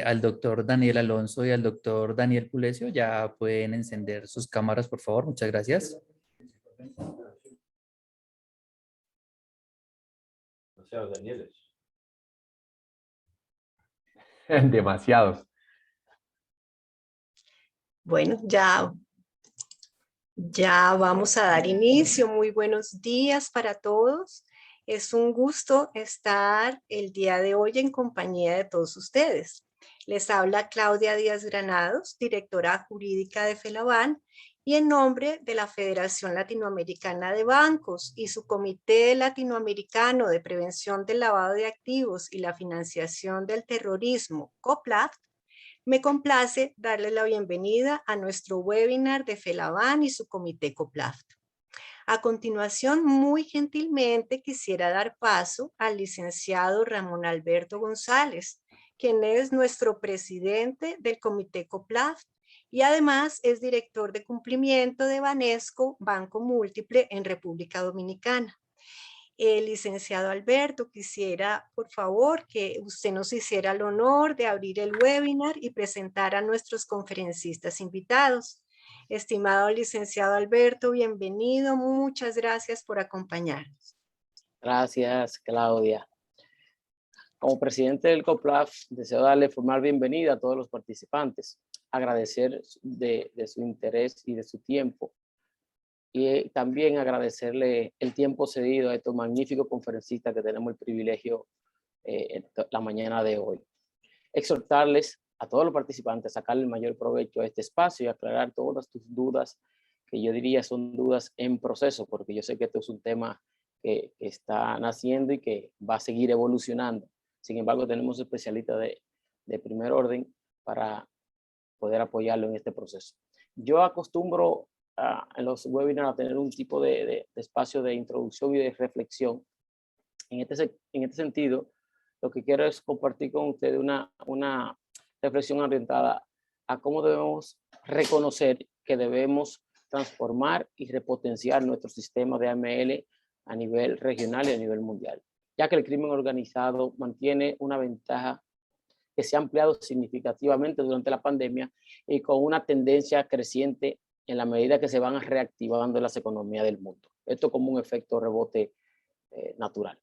al doctor Daniel Alonso y al doctor Daniel Pulesio. Ya pueden encender sus cámaras, por favor. Muchas gracias. Demasiados Danieles. Demasiados. Bueno, ya vamos a dar inicio. Muy buenos días para todos. Es un gusto estar el día de hoy en compañía de todos ustedes. Les habla Claudia Díaz Granados, directora jurídica de FELABAN, y en nombre de la Federación Latinoamericana de Bancos y su Comité Latinoamericano de Prevención del Lavado de Activos y la Financiación del Terrorismo, COPLAF, me complace darles la bienvenida a nuestro webinar de FELABAN y su Comité COPLAF. A continuación, muy gentilmente quisiera dar paso al licenciado Ramón Alberto González, quien es nuestro presidente del Comité COPLAF y además es director de cumplimiento de Banesco Banco Múltiple en República Dominicana. Licenciado Alberto, quisiera por favor que usted nos hiciera el honor de abrir el webinar y presentar a nuestros conferencistas invitados. Estimado licenciado Alberto, bienvenido. Muchas gracias por acompañarnos. Gracias, Claudia. Como presidente del COPLAF, deseo darle formal bienvenida a todos los participantes, agradecer de su interés y de su tiempo, y también agradecerle el tiempo cedido a estos magníficos conferencistas que tenemos el privilegio la mañana de hoy. Exhortarles a todos los participantes a sacarle el mayor provecho a este espacio y aclarar todas tus dudas, que yo diría son dudas en proceso, porque yo sé que esto es un tema que está naciendo y que va a seguir evolucionando. Sin embargo, tenemos especialistas de primer orden para poder apoyarlo en este proceso. Yo acostumbro en los webinars a tener un tipo de espacio de introducción y de reflexión. En este sentido, lo que quiero es compartir con ustedes una reflexión orientada a cómo debemos reconocer que debemos transformar y repotenciar nuestro sistema de AML a nivel regional y a nivel mundial, ya que el crimen organizado mantiene una ventaja que se ha ampliado significativamente durante la pandemia y con una tendencia creciente en la medida que se van reactivando las economías del mundo. Esto como un efecto rebote natural.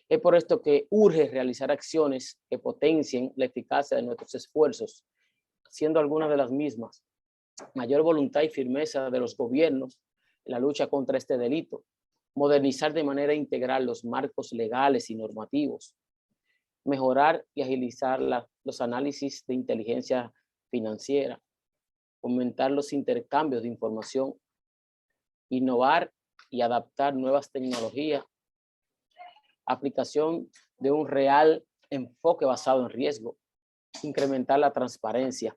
Es por esto que urge realizar acciones que potencien la eficacia de nuestros esfuerzos, siendo algunas de las mismas: mayor voluntad y firmeza de los gobiernos en la lucha contra este delito, modernizar de manera integral los marcos legales y normativos, mejorar y agilizar los análisis de inteligencia financiera, aumentar los intercambios de información, innovar y adaptar nuevas tecnologías, aplicación de un real enfoque basado en riesgo, incrementar la transparencia,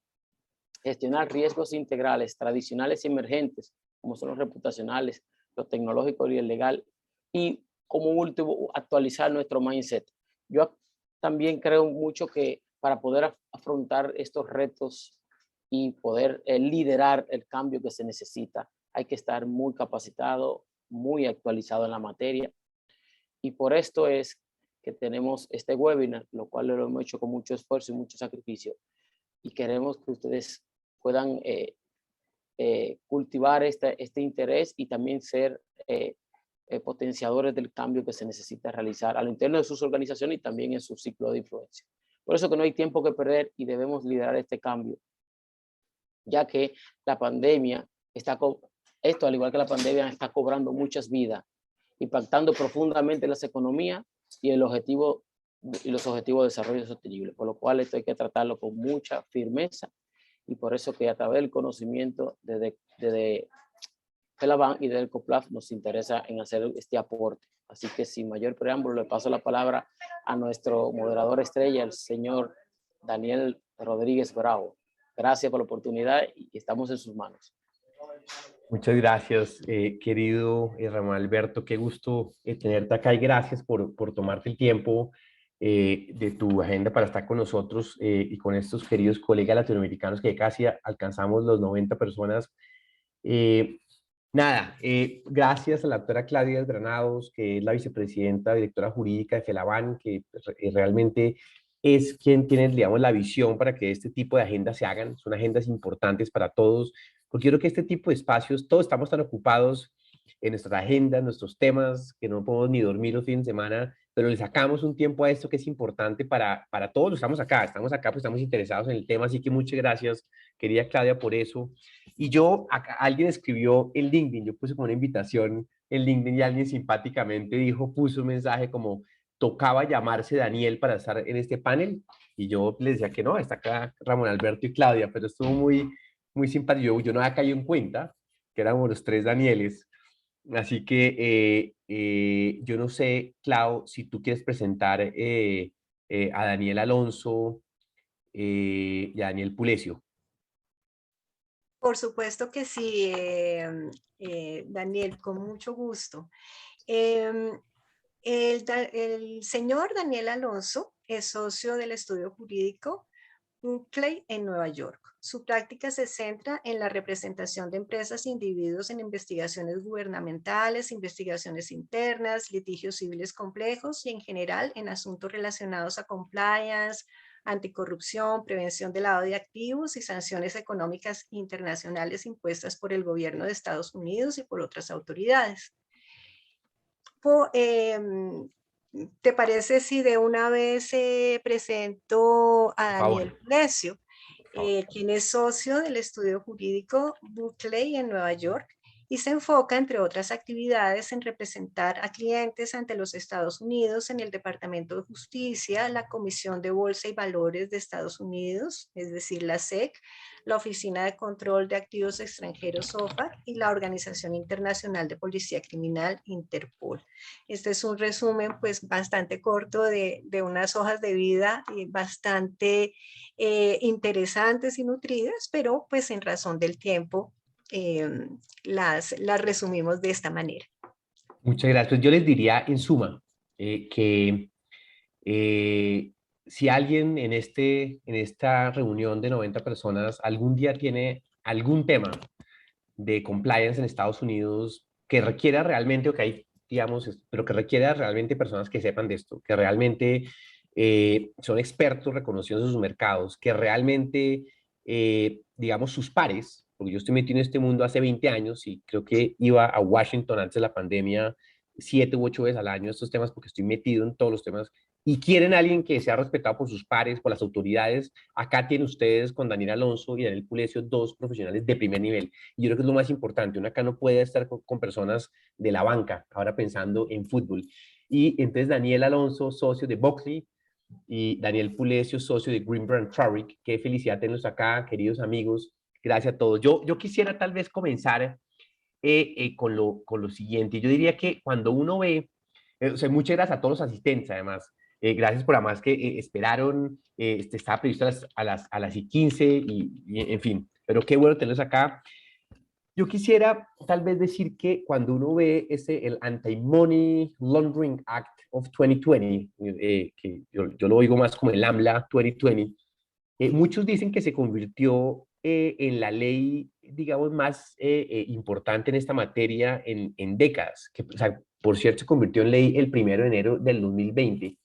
gestionar riesgos integrales, tradicionales y emergentes, como son los reputacionales, los tecnológicos y el legal, y como último, actualizar nuestro mindset. Yo también creo mucho que para poder afrontar estos retos y poder liderar el cambio que se necesita, hay que estar muy capacitado, muy actualizado en la materia. Y por esto es que tenemos este webinar, lo cual lo hemos hecho con mucho esfuerzo y mucho sacrificio. Y queremos que ustedes puedan cultivar este interés y también ser potenciadores del cambio que se necesita realizar al interno de sus organizaciones y también en su ciclo de influencia. Por eso que no hay tiempo que perder y debemos liderar este cambio, ya que la pandemia esto al igual que la pandemia está cobrando muchas vidas, impactando profundamente las economías y los objetivos de desarrollo sostenible, por lo cual esto hay que tratarlo con mucha firmeza, y por eso que a través del conocimiento de FELABAN y del COPLAF nos interesa en hacer este aporte. Así que sin mayor preámbulo le paso la palabra a nuestro moderador estrella, el señor Daniel Rodríguez Bravo. Gracias por la oportunidad y estamos en sus manos. Muchas gracias, querido Ramón Alberto. Qué gusto tenerte acá y gracias por tomarte el tiempo de tu agenda para estar con nosotros y con estos queridos colegas latinoamericanos que casi alcanzamos los 90 personas. Gracias a la doctora Claudia Granados, que es la vicepresidenta, directora jurídica de FELABAN, que realmente es quien tiene, digamos, la visión para que este tipo de agendas se hagan. Son agendas importantes para todos, porque yo creo que este tipo de espacios, todos estamos tan ocupados en nuestras agendas, en nuestros temas, que no podemos ni dormir los fines de semana, pero le sacamos un tiempo a esto que es importante para todos los que estamos acá, pues estamos interesados en el tema, así que muchas gracias, querida Claudia, por eso. Y yo, acá, alguien escribió en LinkedIn, yo puse como una invitación en LinkedIn y alguien simpáticamente puso un mensaje como, tocaba llamarse Daniel para estar en este panel, y yo les decía que no, está acá Ramón Alberto y Claudia, pero estuvo muy simpático, yo no había caído en cuenta que éramos los tres Danieles, así que yo no sé, Clau, si tú quieres presentar a Daniel Alonso y a Daniel Pulesio. Por supuesto que sí, Daniel, con mucho gusto. Em, el señor Daniel Alonso es socio del estudio jurídico Buckley en Nueva York. Su práctica se centra en la representación de empresas e individuos en investigaciones gubernamentales, investigaciones internas, litigios civiles complejos y en general en asuntos relacionados a compliance, anticorrupción, prevención de lavado de activos y sanciones económicas internacionales impuestas por el gobierno de Estados Unidos y por otras autoridades. ¿Te parece si de una vez presento a Daniel Pulesio, quien es socio del estudio jurídico Buckley en Nueva York y se enfoca, entre otras actividades, en representar a clientes ante los Estados Unidos en el Departamento de Justicia, la Comisión de Bolsa y Valores de Estados Unidos, es decir, la SEC, la Oficina de Control de Activos Extranjeros, OFAC, y la Organización Internacional de Policía Criminal, Interpol. Este es un resumen pues bastante corto de unas hojas de vida bastante interesantes y nutridas, pero pues en razón del tiempo las resumimos de esta manera. Muchas gracias. Yo les diría en suma que si alguien en esta reunión de 90 personas algún día tiene algún tema de compliance en Estados Unidos que requiera realmente, o que hay, digamos, pero que requiera realmente personas que sepan de esto, que realmente son expertos reconocidos en sus mercados, que realmente, digamos, sus pares, porque yo estoy metido en este mundo hace 20 años y creo que iba a Washington antes de la pandemia 7 u 8 veces al año estos temas porque estoy metido en todos los temas y quieren a alguien que sea respetado por sus pares, por las autoridades. Acá tienen ustedes con Daniel Alonso y Daniel Pulesio dos profesionales de primer nivel. Y yo creo que es lo más importante. Uno acá no puede estar con personas de la banca, ahora pensando en fútbol. Y entonces Daniel Alonso, socio de Buckley, y Daniel Pulesio, socio de Greenberg & Trarick. Qué felicidad tenerlos acá, queridos amigos. Gracias a todos. Yo quisiera tal vez comenzar con lo siguiente. Yo diría que cuando uno ve, o sea, muchas gracias a todos los asistentes, además. Gracias por además que esperaron, estaba previsto a las 15 en fin, pero qué bueno tenerlos acá. Yo quisiera tal vez decir que cuando uno ve el Anti-Money Laundering Act of 2020, que yo lo oigo más como el AMLA 2020, muchos dicen que se convirtió en la ley, digamos, más importante en esta materia en décadas, que, o sea, por cierto, se convirtió en ley el 1 de enero del 2020.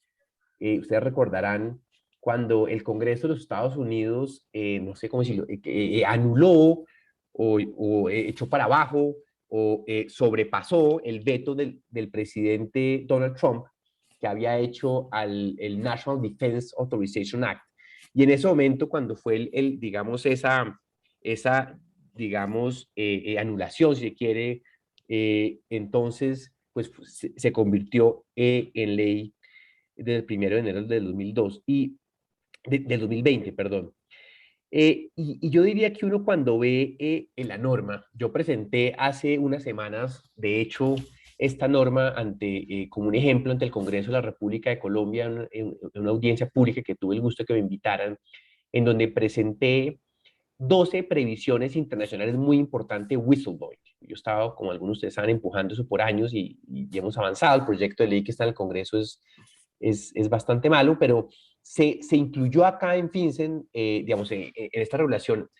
Ustedes recordarán cuando el Congreso de los Estados Unidos, no sé cómo decirlo, anuló o echó para abajo o sobrepasó el veto del presidente Donald Trump que había hecho el National Defense Authorization Act. Y en ese momento, cuando fue digamos, esa digamos, anulación, si se quiere, entonces, pues se convirtió en ley del 1 de enero del 2002 del 2020, perdón. Y yo diría que uno cuando ve en la norma, yo presenté hace unas semanas, de hecho, esta norma como un ejemplo ante el Congreso de la República de Colombia, en una audiencia pública que tuve el gusto de que me invitaran, en donde presenté 12 previsiones internacionales muy importantes, whistleblowing. Yo estaba, como algunos de ustedes saben, empujando eso por años y hemos avanzado. El proyecto de ley que está en el Congreso es bastante malo, pero se incluyó acá en FinCEN, digamos, en esta regulación,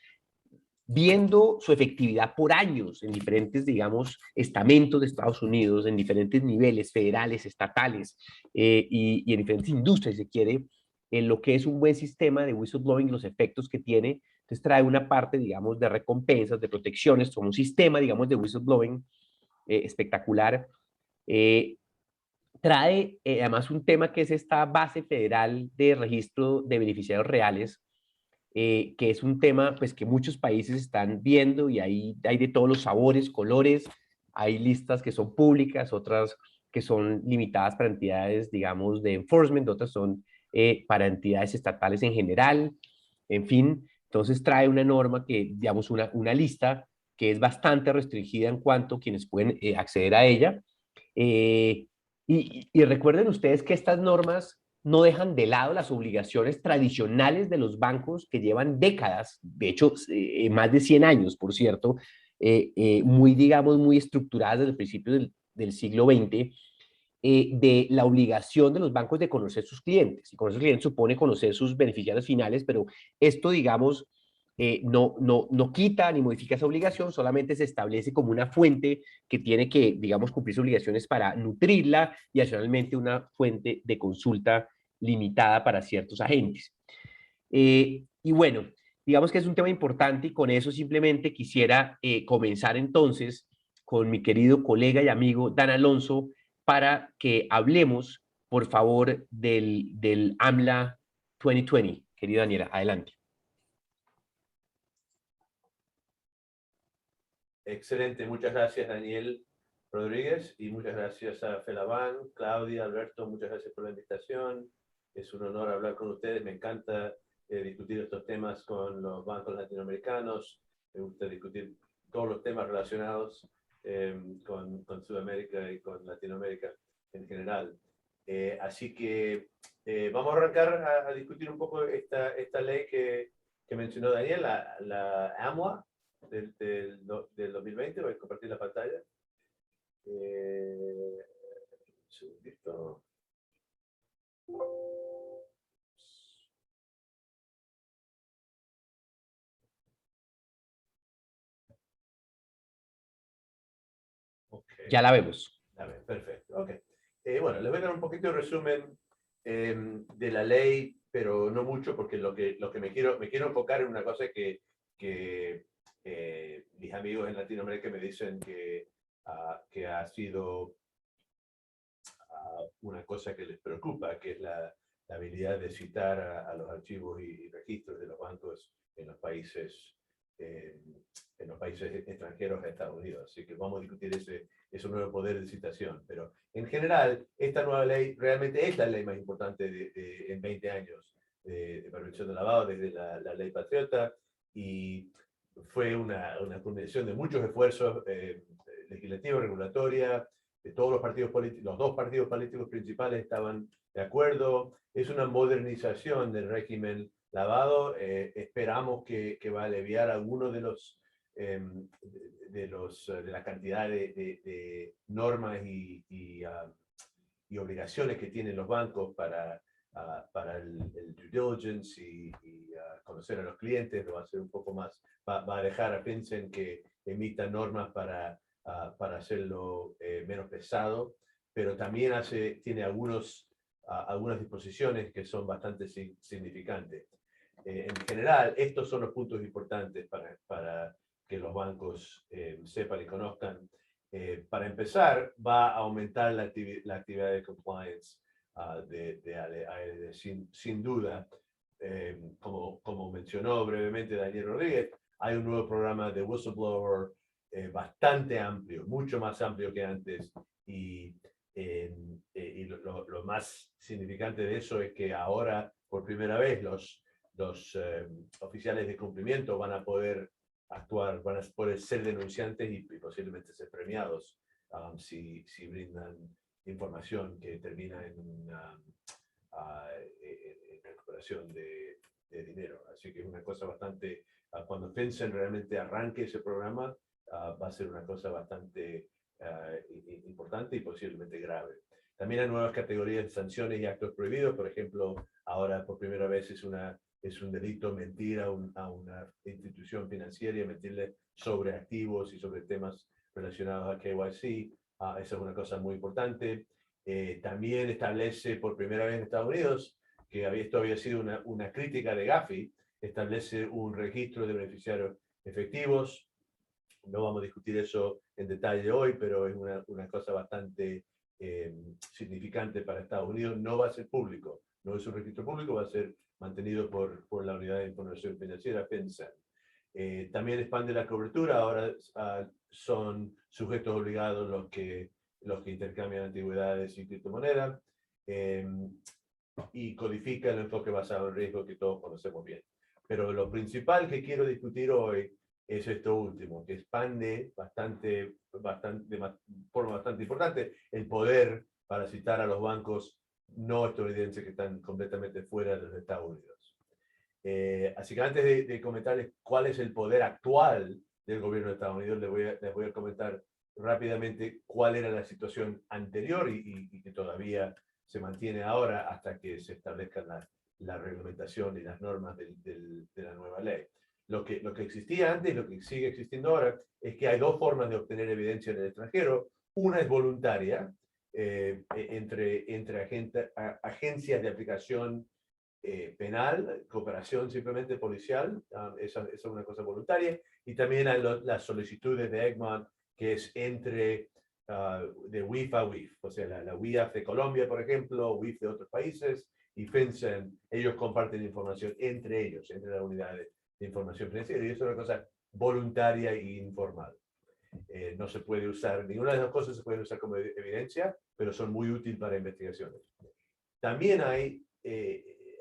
viendo su efectividad por años en diferentes, digamos, estamentos de Estados Unidos, en diferentes niveles federales, estatales y en diferentes industrias, si se quiere, lo que es un buen sistema de whistleblowing, los efectos que tiene. Entonces trae una parte, digamos, de recompensas, de protecciones, como un sistema, digamos, de whistleblowing espectacular. Trae además un tema que es esta base federal de registro de beneficiarios reales, que es un tema pues, que muchos países están viendo y ahí hay de todos los sabores, colores. Hay listas que son públicas, otras que son limitadas para entidades, digamos, de enforcement, otras son para entidades estatales en general. En fin, entonces trae una norma que, digamos, una lista que es bastante restringida en cuanto a quienes pueden acceder a ella. Y recuerden ustedes que estas normas no dejan de lado las obligaciones tradicionales de los bancos que llevan décadas, de hecho, más de 100 años, por cierto, muy, digamos, muy estructuradas desde el principio del siglo XX, de la obligación de los bancos de conocer sus clientes. Y conocer sus clientes supone conocer sus beneficiarios finales, pero esto, digamos, no quita ni modifica esa obligación, solamente se establece como una fuente que tiene que, digamos, cumplir sus obligaciones para nutrirla y adicionalmente una fuente de consulta limitada para ciertos agentes. Y bueno, digamos que es un tema importante y con eso simplemente quisiera comenzar entonces con mi querido colega y amigo Dan Alonso para que hablemos, por favor, del AMLA 2020. Querido Daniela, adelante. Excelente, muchas gracias Daniel Rodríguez y muchas gracias a Felaban, Claudia, Alberto, muchas gracias por la invitación. Es un honor hablar con ustedes, me encanta discutir estos temas con los bancos latinoamericanos, me gusta discutir todos los temas relacionados con Sudamérica y con Latinoamérica en general. Así que vamos a arrancar a discutir un poco esta ley que mencionó Daniel, la AMWA, del 2020. Voy a compartir la pantalla. Un segundito. Okay. Ya la vemos. A ver, perfecto. Okay. Bueno, les voy a dar un poquito de resumen de la ley, pero no mucho, porque lo que me quiero enfocar en una cosa que mis amigos en Latinoamérica me dicen que ha sido una cosa que les preocupa, que es la habilidad de citar a los archivos y registros de los bancos en los países extranjeros a Estados Unidos. Así que vamos a discutir ese nuevo poder de citación. Pero en general, esta nueva ley realmente es la ley más importante en 20 años de prevención de lavado, desde la ley Patriota, y fue una combinación de muchos esfuerzos legislativos, regulatoria, de todos los partidos políticos. Los dos partidos políticos principales estaban de acuerdo. Es una modernización del régimen lavado. Esperamos que va a aliviar algunos de la cantidad de normas y obligaciones que tienen los bancos para el due diligence y conocer a los clientes. Lo va a hacer un poco más, va a dejar a FinCEN que emita normas para hacerlo menos pesado, pero también tiene algunas disposiciones que son bastante significantes. En general, estos son los puntos importantes para que los bancos sepan y conozcan. Para empezar, va a aumentar la actividad de compliance sin duda. Como mencionó brevemente Daniel Rodríguez, hay un nuevo programa de whistleblower bastante amplio, mucho más amplio que antes, y lo más significante de eso es que ahora, por primera vez, los oficiales de cumplimiento van a poder actuar, van a poder ser denunciantes y posiblemente ser premiados si brindan información que termina en recuperación de dinero. Así que es una cosa bastante, cuando FinCEN realmente arranque ese programa, va a ser una cosa bastante importante y posiblemente grave. También hay nuevas categorías de sanciones y actos prohibidos. Por ejemplo, ahora por primera vez es un delito mentir a una institución financiera y mentirle sobre activos y sobre temas relacionados a KYC. Esa es una cosa muy importante. También establece por primera vez en Estados Unidos esto había sido una crítica de Gafi, establece un registro de beneficiarios efectivos. No vamos a discutir eso en detalle hoy, pero es una cosa bastante significante para Estados Unidos. No va a ser público, no es un registro público, va a ser mantenido por la Unidad de Información Financiera, FinCEN. También expande la cobertura, ahora son sujetos obligados los que intercambian antigüedades y criptomonedas, y codifica el enfoque basado en riesgo que todos conocemos bien. Pero lo principal que quiero discutir hoy es esto último, que expande de forma bastante importante el poder para citar a los bancos no estadounidenses que están completamente fuera de los Estados Unidos. Así que antes de comentarles cuál es el poder actual del gobierno de Estados Unidos, les voy a comentar rápidamente cuál era la situación anterior y que todavía se mantiene ahora hasta que se establezca la reglamentación y las normas de la nueva ley. Lo que existía antes y lo que sigue existiendo ahora es que hay dos formas de obtener evidencia en el extranjero. Una es voluntaria, entre agencias de aplicación penal, cooperación simplemente policial, esa es una cosa voluntaria, y también hay las solicitudes de Egmont, que es entre de WIF a WIF, o sea, la WIAF de Colombia, por ejemplo, WIF de otros países, y FinCEN, ellos comparten información entre ellos, entre las unidades de información financiera, y eso es una cosa voluntaria e informal. No se puede usar, ninguna de las cosas se puede usar como evidencia, pero son muy útiles para investigaciones. También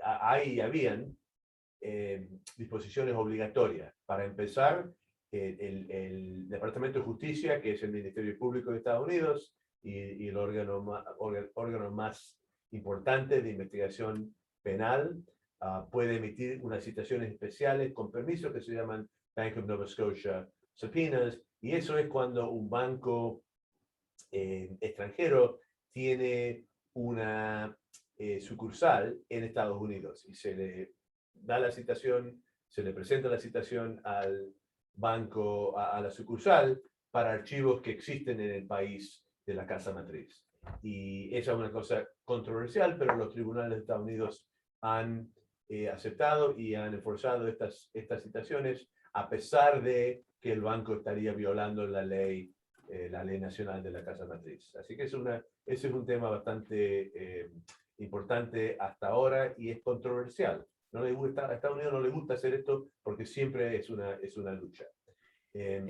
habían disposiciones obligatorias. Para empezar, el Departamento de Justicia, que es el Ministerio Público de Estados Unidos y el órgano más importante de investigación penal, puede emitir unas citaciones especiales con permiso que se llaman Bank of Nova Scotia subpoenas, y eso es cuando un banco extranjero tiene una sucursal en Estados Unidos y se le da la citación, se le presenta la citación al banco, a la sucursal, para archivos que existen en el país de la casa matriz. Y esa es una cosa controversial, pero los tribunales de Estados Unidos han aceptado y han enforzado estas citaciones, a pesar de que el banco estaría violando la ley nacional de la casa matriz. Así que ese es un tema bastante importante hasta ahora y es controversial. A Estados Unidos no le gusta hacer esto porque siempre es una lucha.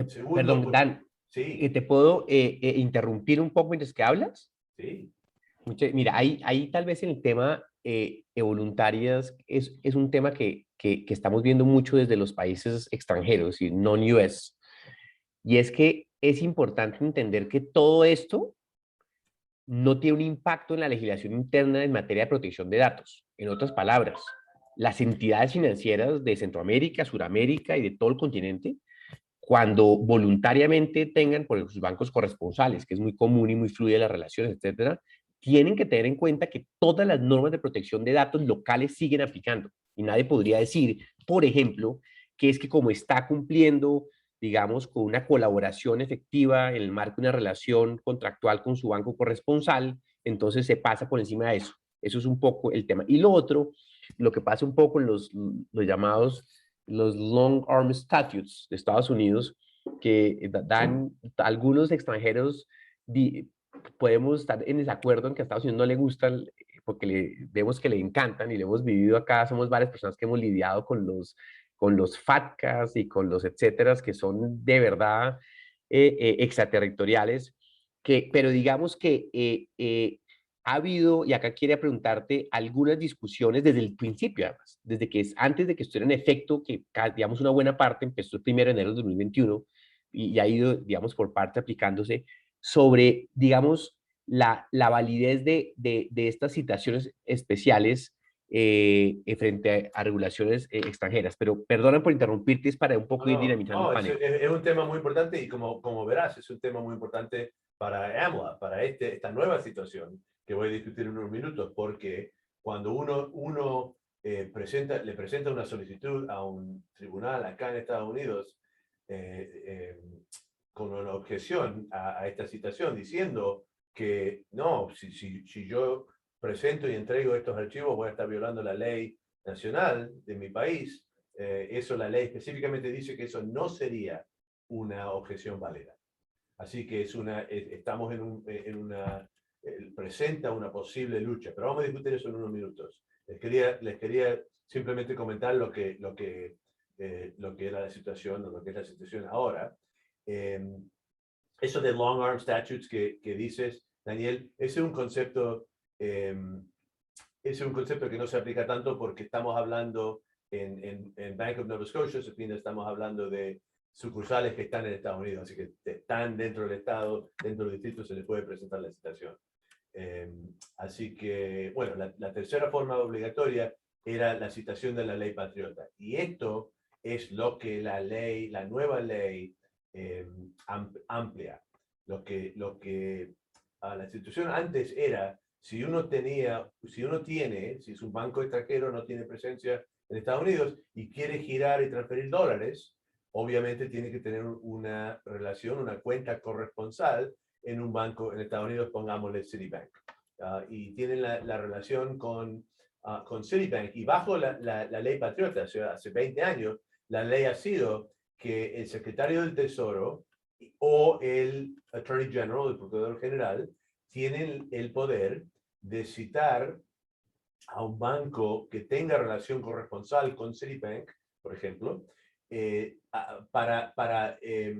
Segundo, Perdón, Dan, sí, ¿te puedo interrumpir un poco mientras que hablas? sí. Mira, ahí tal vez en el tema de voluntarias es un tema que estamos viendo mucho desde los países extranjeros y non-US. Y es que es importante entender que todo esto no tiene un impacto en la legislación interna en materia de protección de datos. En otras palabras, las entidades financieras de Centroamérica, Suramérica y de todo el continente, cuando voluntariamente tengan por sus bancos corresponsales, que es muy común y muy fluida las relaciones, etcétera, tienen que tener en cuenta que todas las normas de protección de datos locales siguen aplicando. Y nadie podría decir, por ejemplo, que es que como está cumpliendo, digamos, con una colaboración efectiva en el marco de una relación contractual con su banco corresponsal, entonces se pasa por encima de eso. Eso es un poco el tema. Y lo otro, lo que pasa un poco en los llamados los Long Arm Statutes de Estados Unidos, que dan algunos extranjeros, podemos estar en desacuerdo en que a Estados Unidos no le gustan, porque vemos que le encantan y lo hemos vivido acá, somos varias personas que hemos lidiado con los FATCAs y con los etcéteras, que son de verdad extraterritoriales, pero digamos que ha habido, y acá quería preguntarte, algunas discusiones desde el principio, además, desde que antes de que estuviera en efecto, que digamos una buena parte empezó el 1 de enero de 2021 y ha ido, digamos, por parte aplicándose sobre, digamos, la validez de estas citaciones especiales frente a regulaciones extranjeras. Pero perdona por interrumpirte, es para un poco ir dinamitando el panel. Es un tema muy importante y como verás, es un tema muy importante para AMLA, para esta nueva situación que voy a discutir en unos minutos, porque cuando uno le presenta una solicitud a un tribunal acá en Estados Unidos con una objeción a esta situación, diciendo que no, si yo presento y entrego estos archivos, voy a estar violando la ley nacional de mi país. Eso, la ley específicamente dice que eso no sería una objeción válida. Así que estamos presenta una posible lucha, pero vamos a discutir eso en unos minutos. Les quería simplemente comentar lo que era la situación, o lo que es la situación ahora. Eso de long arm statutes que dices, Daniel, ese es un concepto que no se aplica tanto porque estamos hablando en Bank of Nova Scotia, estamos hablando de sucursales que están en Estados Unidos, así que están dentro del estado, dentro del distrito, se les puede presentar la citación. Así que, bueno, la tercera forma obligatoria era la citación de la ley patriota. Y esto es lo que la nueva ley amplia. La situación antes era, si es un banco extranjero, no tiene presencia en Estados Unidos y quiere girar y transferir dólares, obviamente tiene que tener una relación, una cuenta corresponsal en un banco en Estados Unidos, pongámosle Citibank. Y tienen la relación con Citibank. Y bajo la ley patriota, o sea, hace 20 años, la ley ha sido que el secretario del Tesoro o el Attorney General, el Procurador General, tienen el poder de citar a un banco que tenga relación corresponsal con Citibank, por ejemplo, para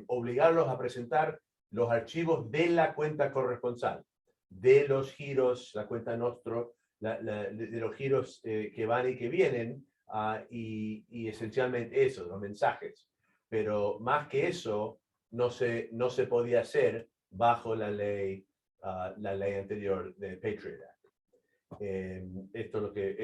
obligarlos a presentar los archivos de la cuenta corresponsal, de los giros, la cuenta Nostro, de los giros que van y que vienen, y esencialmente eso, los mensajes. Pero más que eso, no se podía hacer bajo la ley anterior de Patriot Act. Esto es lo que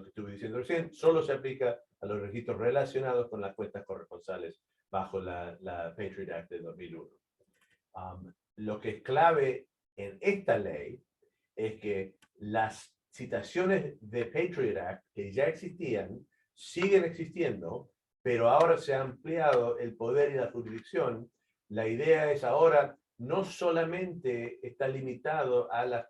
estuve diciendo recién, solo se aplica a los registros relacionados con las cuentas corresponsales bajo la Patriot Act de 2001. Lo que es clave en esta ley es que las citaciones de Patriot Act que ya existían, siguen existiendo, pero ahora se ha ampliado el poder y la jurisdicción. La idea es ahora no solamente está limitado a los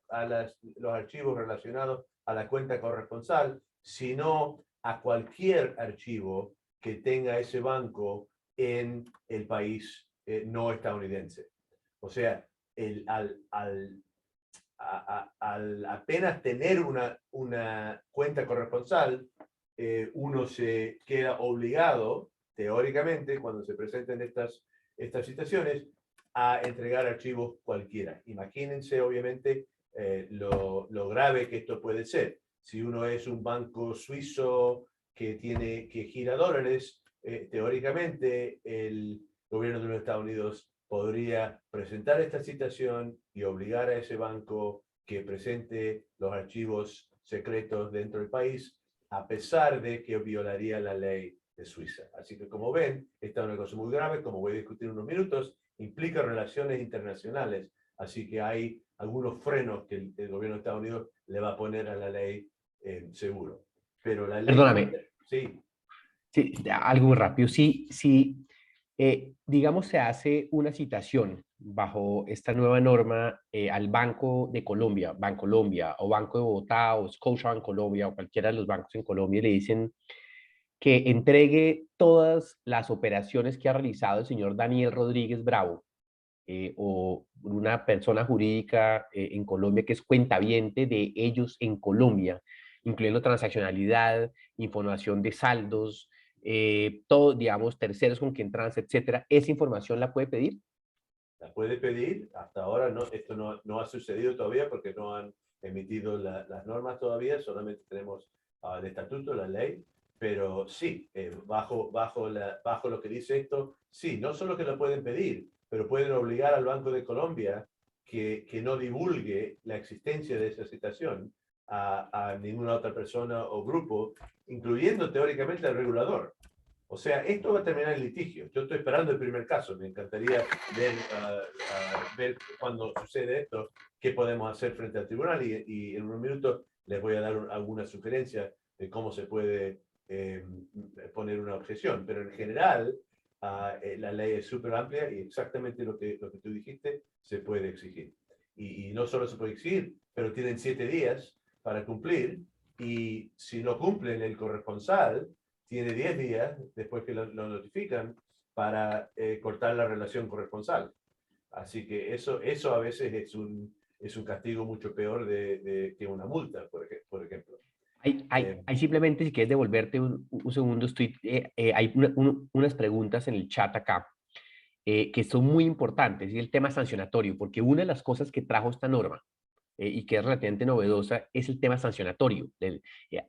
archivos relacionados a la cuenta corresponsal, sino a cualquier archivo que tenga ese banco en el país no estadounidense. O sea, al apenas tener una cuenta corresponsal, uno se queda obligado, teóricamente, cuando se presenten estas situaciones, a entregar archivos cualquiera. Imagínense, obviamente, lo grave que esto puede ser. Si uno es un banco suizo que gira dólares, teóricamente el gobierno de los Estados Unidos podría presentar esta citación y obligar a ese banco que presente los archivos secretos dentro del país, a pesar de que violaría la ley de Suiza. Así que, como ven, esta es una cosa muy grave, como voy a discutir en unos minutos, implica relaciones internacionales, así que hay algunos frenos que el gobierno de Estados Unidos le va a poner a la ley seguro. Pero la ley... Perdóname. Sí. Sí, algo muy rápido. Sí, digamos, se hace una citación bajo esta nueva norma al Banco de Colombia, Bancolombia, o Banco de Bogotá, o Scotiabank Colombia, o cualquiera de los bancos en Colombia, y le dicen que entregue todas las operaciones que ha realizado el señor Daniel Rodríguez Bravo, o una persona jurídica en Colombia que es cuentaviente de ellos en Colombia, incluyendo transaccionalidad, información de saldos, todo, digamos, terceros con quien trans, etcétera. ¿Esa información la puede pedir? La puede pedir. Hasta ahora esto no ha sucedido todavía porque no han emitido las normas todavía, solamente tenemos el estatuto, la ley, pero sí, bajo lo que dice esto, sí, no solo que lo pueden pedir, pero pueden obligar al Banco de Colombia que no divulgue la existencia de esa citación a ninguna otra persona o grupo, incluyendo teóricamente al regulador. O sea, esto va a terminar en litigio. Yo estoy esperando el primer caso. Me encantaría ver cuando sucede esto, qué podemos hacer frente al tribunal, y en unos minutos les voy a dar alguna sugerencia de cómo se puede poner una objeción. Pero en general, la ley es súper amplia y exactamente lo que tú dijiste se puede exigir. Y no solo se puede exigir, pero tienen 7 días para cumplir, y si no cumplen, el corresponsal tiene 10 días después que lo notifican para cortar la relación corresponsal. Así que eso a veces es un castigo mucho peor que una multa, por ejemplo. Hay simplemente, si quieres devolverte un segundo, hay unas preguntas en el chat acá que son muy importantes, y el tema sancionatorio, porque una de las cosas que trajo esta norma y que es relativamente novedosa es el tema sancionatorio.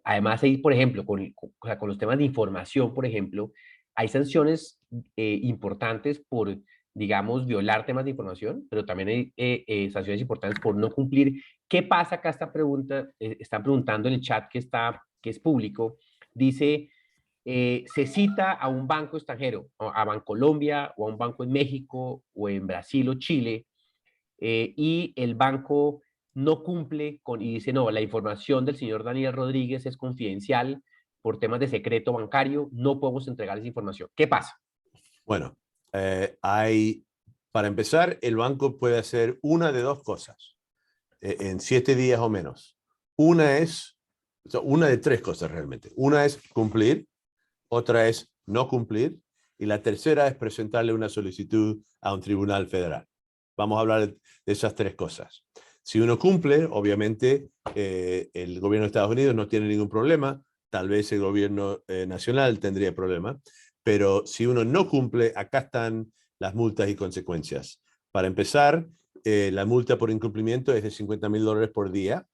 Además, ahí, por ejemplo, o sea, con los temas de información, por ejemplo, hay sanciones importantes por, digamos, violar temas de información, pero también hay sanciones importantes por no cumplir. ¿Qué pasa acá? Esta pregunta, están preguntando en el chat que es público, dice, se cita a un banco extranjero, a Bancolombia o a un banco en México o en Brasil o Chile, y el banco no cumple y dice, no, la información del señor Daniel Rodríguez es confidencial por temas de secreto bancario, no podemos entregar esa información. ¿Qué pasa? Bueno, para empezar, el banco puede hacer una de dos cosas en 7 días o menos. Una de tres cosas realmente. Una es cumplir, otra es no cumplir, y la tercera es presentarle una solicitud a un tribunal federal. Vamos a hablar de esas tres cosas. Si uno cumple, obviamente el gobierno de Estados Unidos no tiene ningún problema, tal vez el gobierno nacional tendría problema, pero si uno no cumple, acá están las multas y consecuencias. Para empezar, la multa por incumplimiento es de $50,000 por día,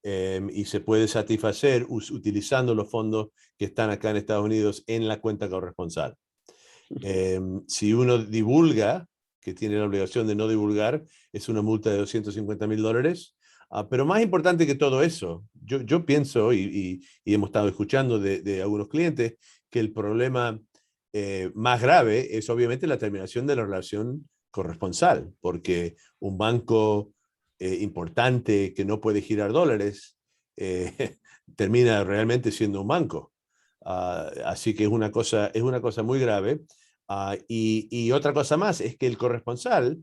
y se puede satisfacer utilizando los fondos que están acá en Estados Unidos en la cuenta corresponsal. Si uno divulga, que tiene la obligación de no divulgar, es una multa de $250,000. Pero más importante que todo eso, yo pienso, y hemos estado escuchando de algunos clientes, que el problema más grave es obviamente la terminación de la relación corresponsal, porque un banco importante que no puede girar dólares termina realmente siendo un banco. Así que es una cosa muy grave. Y otra cosa más es que el corresponsal,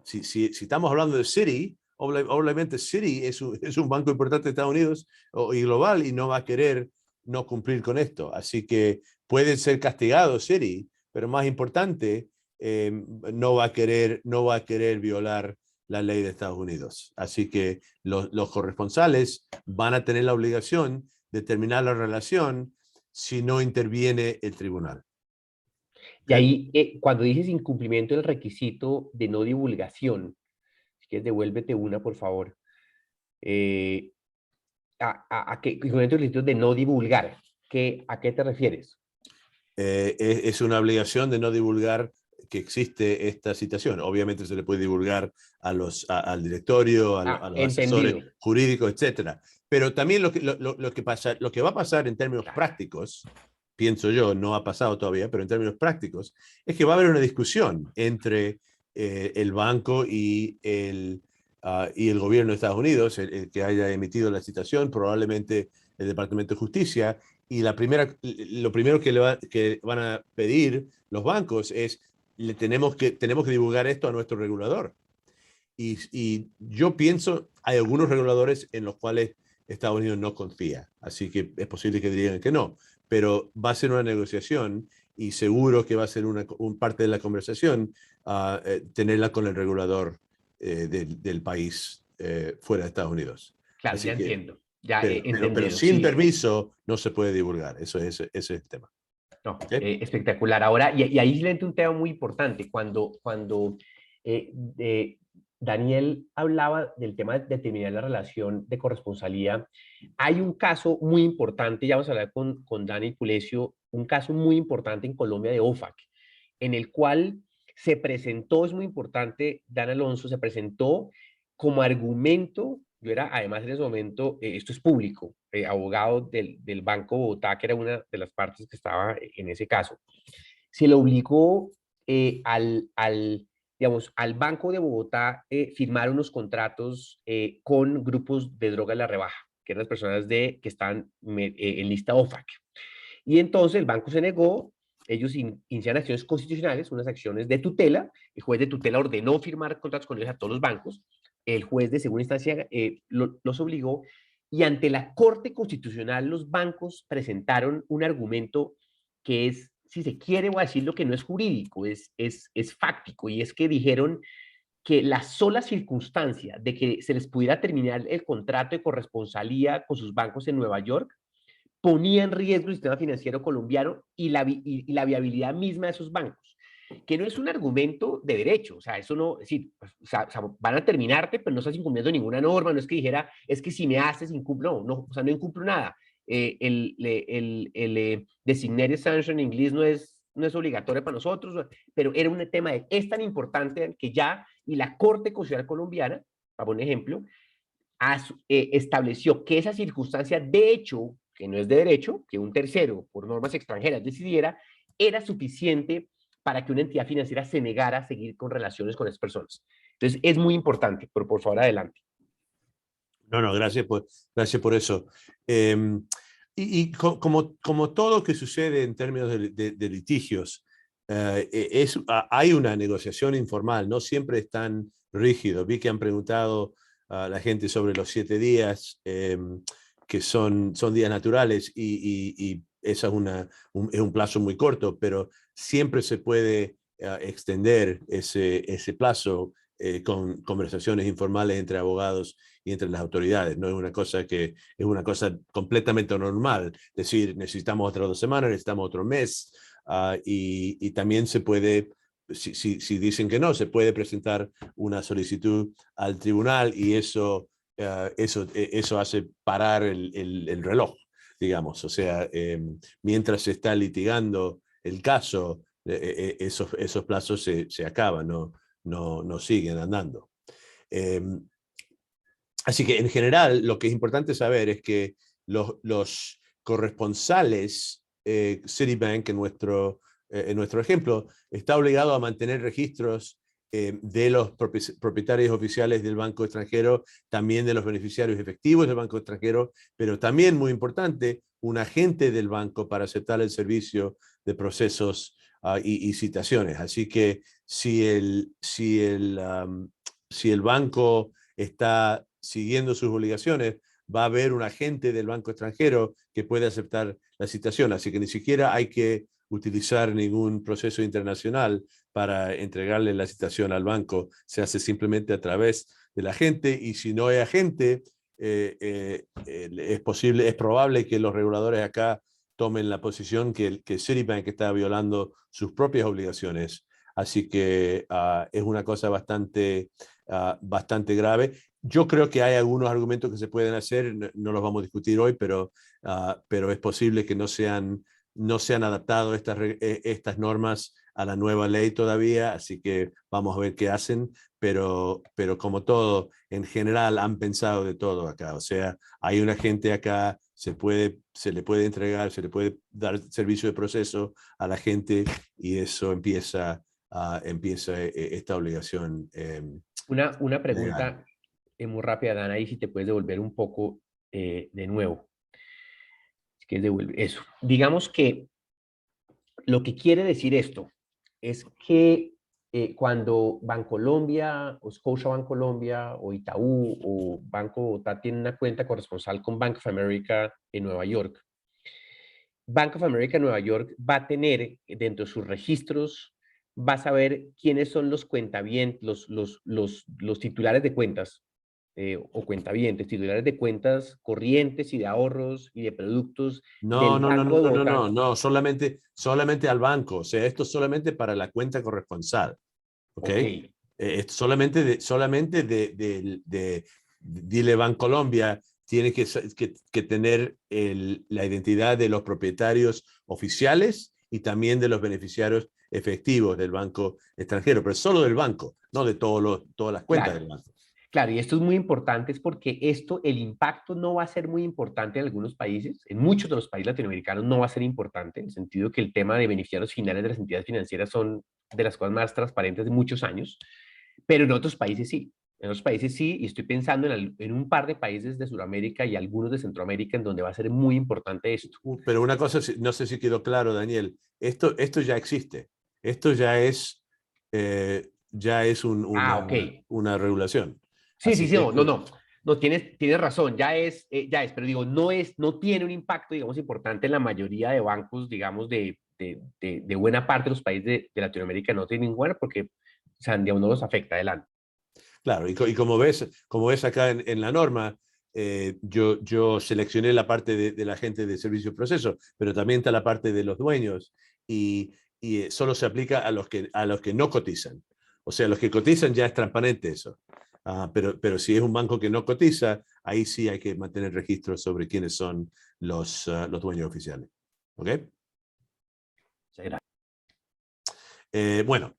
si estamos hablando de Citi, obviamente Citi es un banco importante de Estados Unidos y global, y no va a querer no cumplir con esto. Así que puede ser castigado Citi, pero más importante, no va a querer violar la ley de Estados Unidos. Así que los corresponsales van a tener la obligación de terminar la relación si no interviene el tribunal. Y ahí, cuando dices incumplimiento del requisito de no divulgación, si quieres devuélvete una, por favor. ¿A qué incumplimiento del requisito de no divulgar? ¿A qué te refieres? Es una obligación de no divulgar que existe esta citación. Obviamente se le puede divulgar al directorio, a los asesores jurídicos, etcétera. Pero también lo que va a pasar en términos prácticos, pienso yo, no ha pasado todavía, pero en términos prácticos, es que va a haber una discusión entre el banco y el gobierno de Estados Unidos, el que haya emitido la citación, probablemente el Departamento de Justicia, y lo primero que van a pedir los bancos es, tenemos que divulgar esto a nuestro regulador. Y yo pienso, hay algunos reguladores en los cuales Estados Unidos no confía, así que es posible que digan que no, pero va a ser una negociación, y seguro que va a ser un parte de la conversación tenerla con el regulador del país fuera de Espadados Unidos. Claro, así ya que, entiendo. Ya pero sin permiso no se puede divulgar, ese es el tema. No, ¿Okay? espectacular. Ahora, y ahí se un tema muy importante. Cuando Daniel hablaba del tema de terminar la relación de corresponsalía, hay un caso muy importante, ya vamos a hablar con Dani Pulesio, un caso muy importante en Colombia de OFAC, en el cual se presentó, es muy importante, Dan Alonso se presentó como argumento. Yo era, además en ese momento, esto es público, abogado del Banco Bogotá, que era una de las partes que estaba en ese caso. Se le obligó digamos, al Banco de Bogotá firmar unos contratos con grupos de droga a la rebaja, que eran las personas que están en lista OFAC. Y entonces el banco se negó, ellos iniciaron acciones constitucionales, unas acciones de tutela, el juez de tutela ordenó firmar contratos con ellos a todos los bancos, el juez de segunda instancia los obligó, y ante la Corte Constitucional los bancos presentaron un argumento que es, si se quiere, voy a decir lo que no es jurídico, es fáctico, y es que dijeron que la sola circunstancia de que se les pudiera terminar el contrato de corresponsalía con sus bancos en Nueva York ponía en riesgo el sistema financiero colombiano y la viabilidad misma de esos bancos, que no es un argumento de derecho, o sea, eso no, es decir, o sea, van a terminarte, pero no estás incumpliendo ninguna norma, no es que dijera, es que si me haces, incumplo, no, o sea, no incumplo nada. Designated sanction en inglés no es obligatorio para nosotros, pero era un tema es tan importante que ya, y la Corte Constitucional colombiana, para poner un ejemplo, estableció que esa circunstancia de hecho, que no es de derecho, que un tercero por normas extranjeras decidiera, era suficiente para que una entidad financiera se negara a seguir con relaciones con esas personas. Entonces, es muy importante, pero por favor, adelante. No, gracias por eso. Como todo que sucede en términos de litigios, hay una negociación informal, no siempre es tan rígido. Vi que han preguntado a la gente sobre los 7 días, que son días naturales, y eso es un plazo muy corto, pero siempre se puede extender ese plazo con conversaciones informales entre abogados y entre las autoridades. No es una cosa es una cosa completamente normal. Decir, necesitamos otras 2 semanas, necesitamos otro mes, y también se puede, si dicen que no, se puede presentar una solicitud al tribunal, y eso hace parar el reloj, digamos. O sea, mientras se está litigando el caso, esos plazos se acaban, no siguen andando. Así que en general lo que es importante saber es que los corresponsales, Citibank en nuestro ejemplo, está obligado a mantener registros de los propietarios oficiales del banco extranjero, también de los beneficiarios efectivos del banco extranjero, pero también, muy importante, un agente del banco para aceptar el servicio de procesos y citaciones. Así que si el banco está siguiendo sus obligaciones, va a haber un agente del banco extranjero que puede aceptar la citación. Así que ni siquiera hay que utilizar ningún proceso internacional para entregarle la citación al banco. Se hace simplemente a través del agente, y si no hay agente, es probable que los reguladores acá tomen la posición que Citibank está violando sus propias obligaciones. Así que es una cosa bastante grave. Yo creo que hay algunos argumentos que se pueden hacer, no los vamos a discutir hoy, pero es posible que no se han adaptado estas normas a la nueva ley todavía, así que vamos a ver qué hacen, pero como todo, en general han pensado de todo acá. O sea, hay un agente acá, se le puede entregar, se le puede dar servicio de proceso a la gente, y eso empieza esta obligación. Una pregunta muy rápida, Dana, ahí si te puedes devolver un poco de nuevo. Es que devuelve eso. Digamos que lo que quiere decir esto es que cuando Bancolombia o Scotia Bancolombia o Itaú o Banco Bogotá tienen una cuenta corresponsal con Bank of America en Nueva York, Bank of America en Nueva York va a tener dentro de sus registros, va a saber quiénes son los cuentavientes, los titulares de cuentas o cuentavientes, titulares de cuentas corrientes y de ahorros y de productos del Banco de Bogotá. No, solamente al banco. O sea, esto es solamente para la cuenta corresponsal. ¿Ok? Esto solamente dile Bancolombia tiene que tener la identidad de los propietarios oficiales y también de los beneficiarios efectivos del banco extranjero, pero solo del banco, no de todas las cuentas del banco. Claro, y esto es muy importante, es porque el impacto no va a ser muy importante en algunos países, en muchos de los países latinoamericanos no va a ser importante, en el sentido que el tema de beneficiarios finales de las entidades financieras son de las cosas más transparentes de muchos años, pero en otros países sí. En otros países sí, y estoy pensando en un par de países de Sudamérica y algunos de Centroamérica en donde va a ser muy importante esto. Pero una cosa, no sé si quedó claro, Daniel, esto ya existe. Esto ya es una regulación. Sí, no. No, tienes razón, pero digo, no tiene un impacto, digamos, importante en la mayoría de bancos, digamos, de buena parte de los países de Latinoamérica, no tiene ninguna porque, o sea, digamos, no los afecta. Adelante. Claro, y como ves acá en la norma, yo seleccioné la parte de la gente de servicio y proceso, pero también está la parte de los dueños y solo se aplica a los que no cotizan. O sea, los que cotizan ya es transparente eso. Pero si es un banco que no cotiza, ahí sí hay que mantener registro sobre quiénes son los dueños oficiales. ¿Ok? Bueno,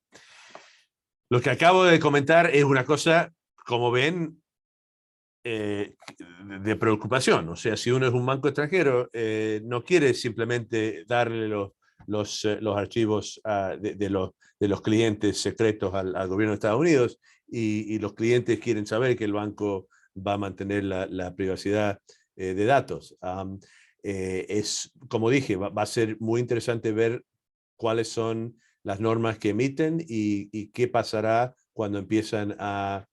lo que acabo de comentar es una cosa, como ven, de preocupación. O sea, si uno es un banco extranjero, no quiere simplemente darle los archivos de los clientes secretos al gobierno de Estados Unidos y los clientes quieren saber que el banco va a mantener la privacidad de datos. Como dije, va a ser muy interesante ver cuáles son las normas que emiten y qué pasará cuando empiezan a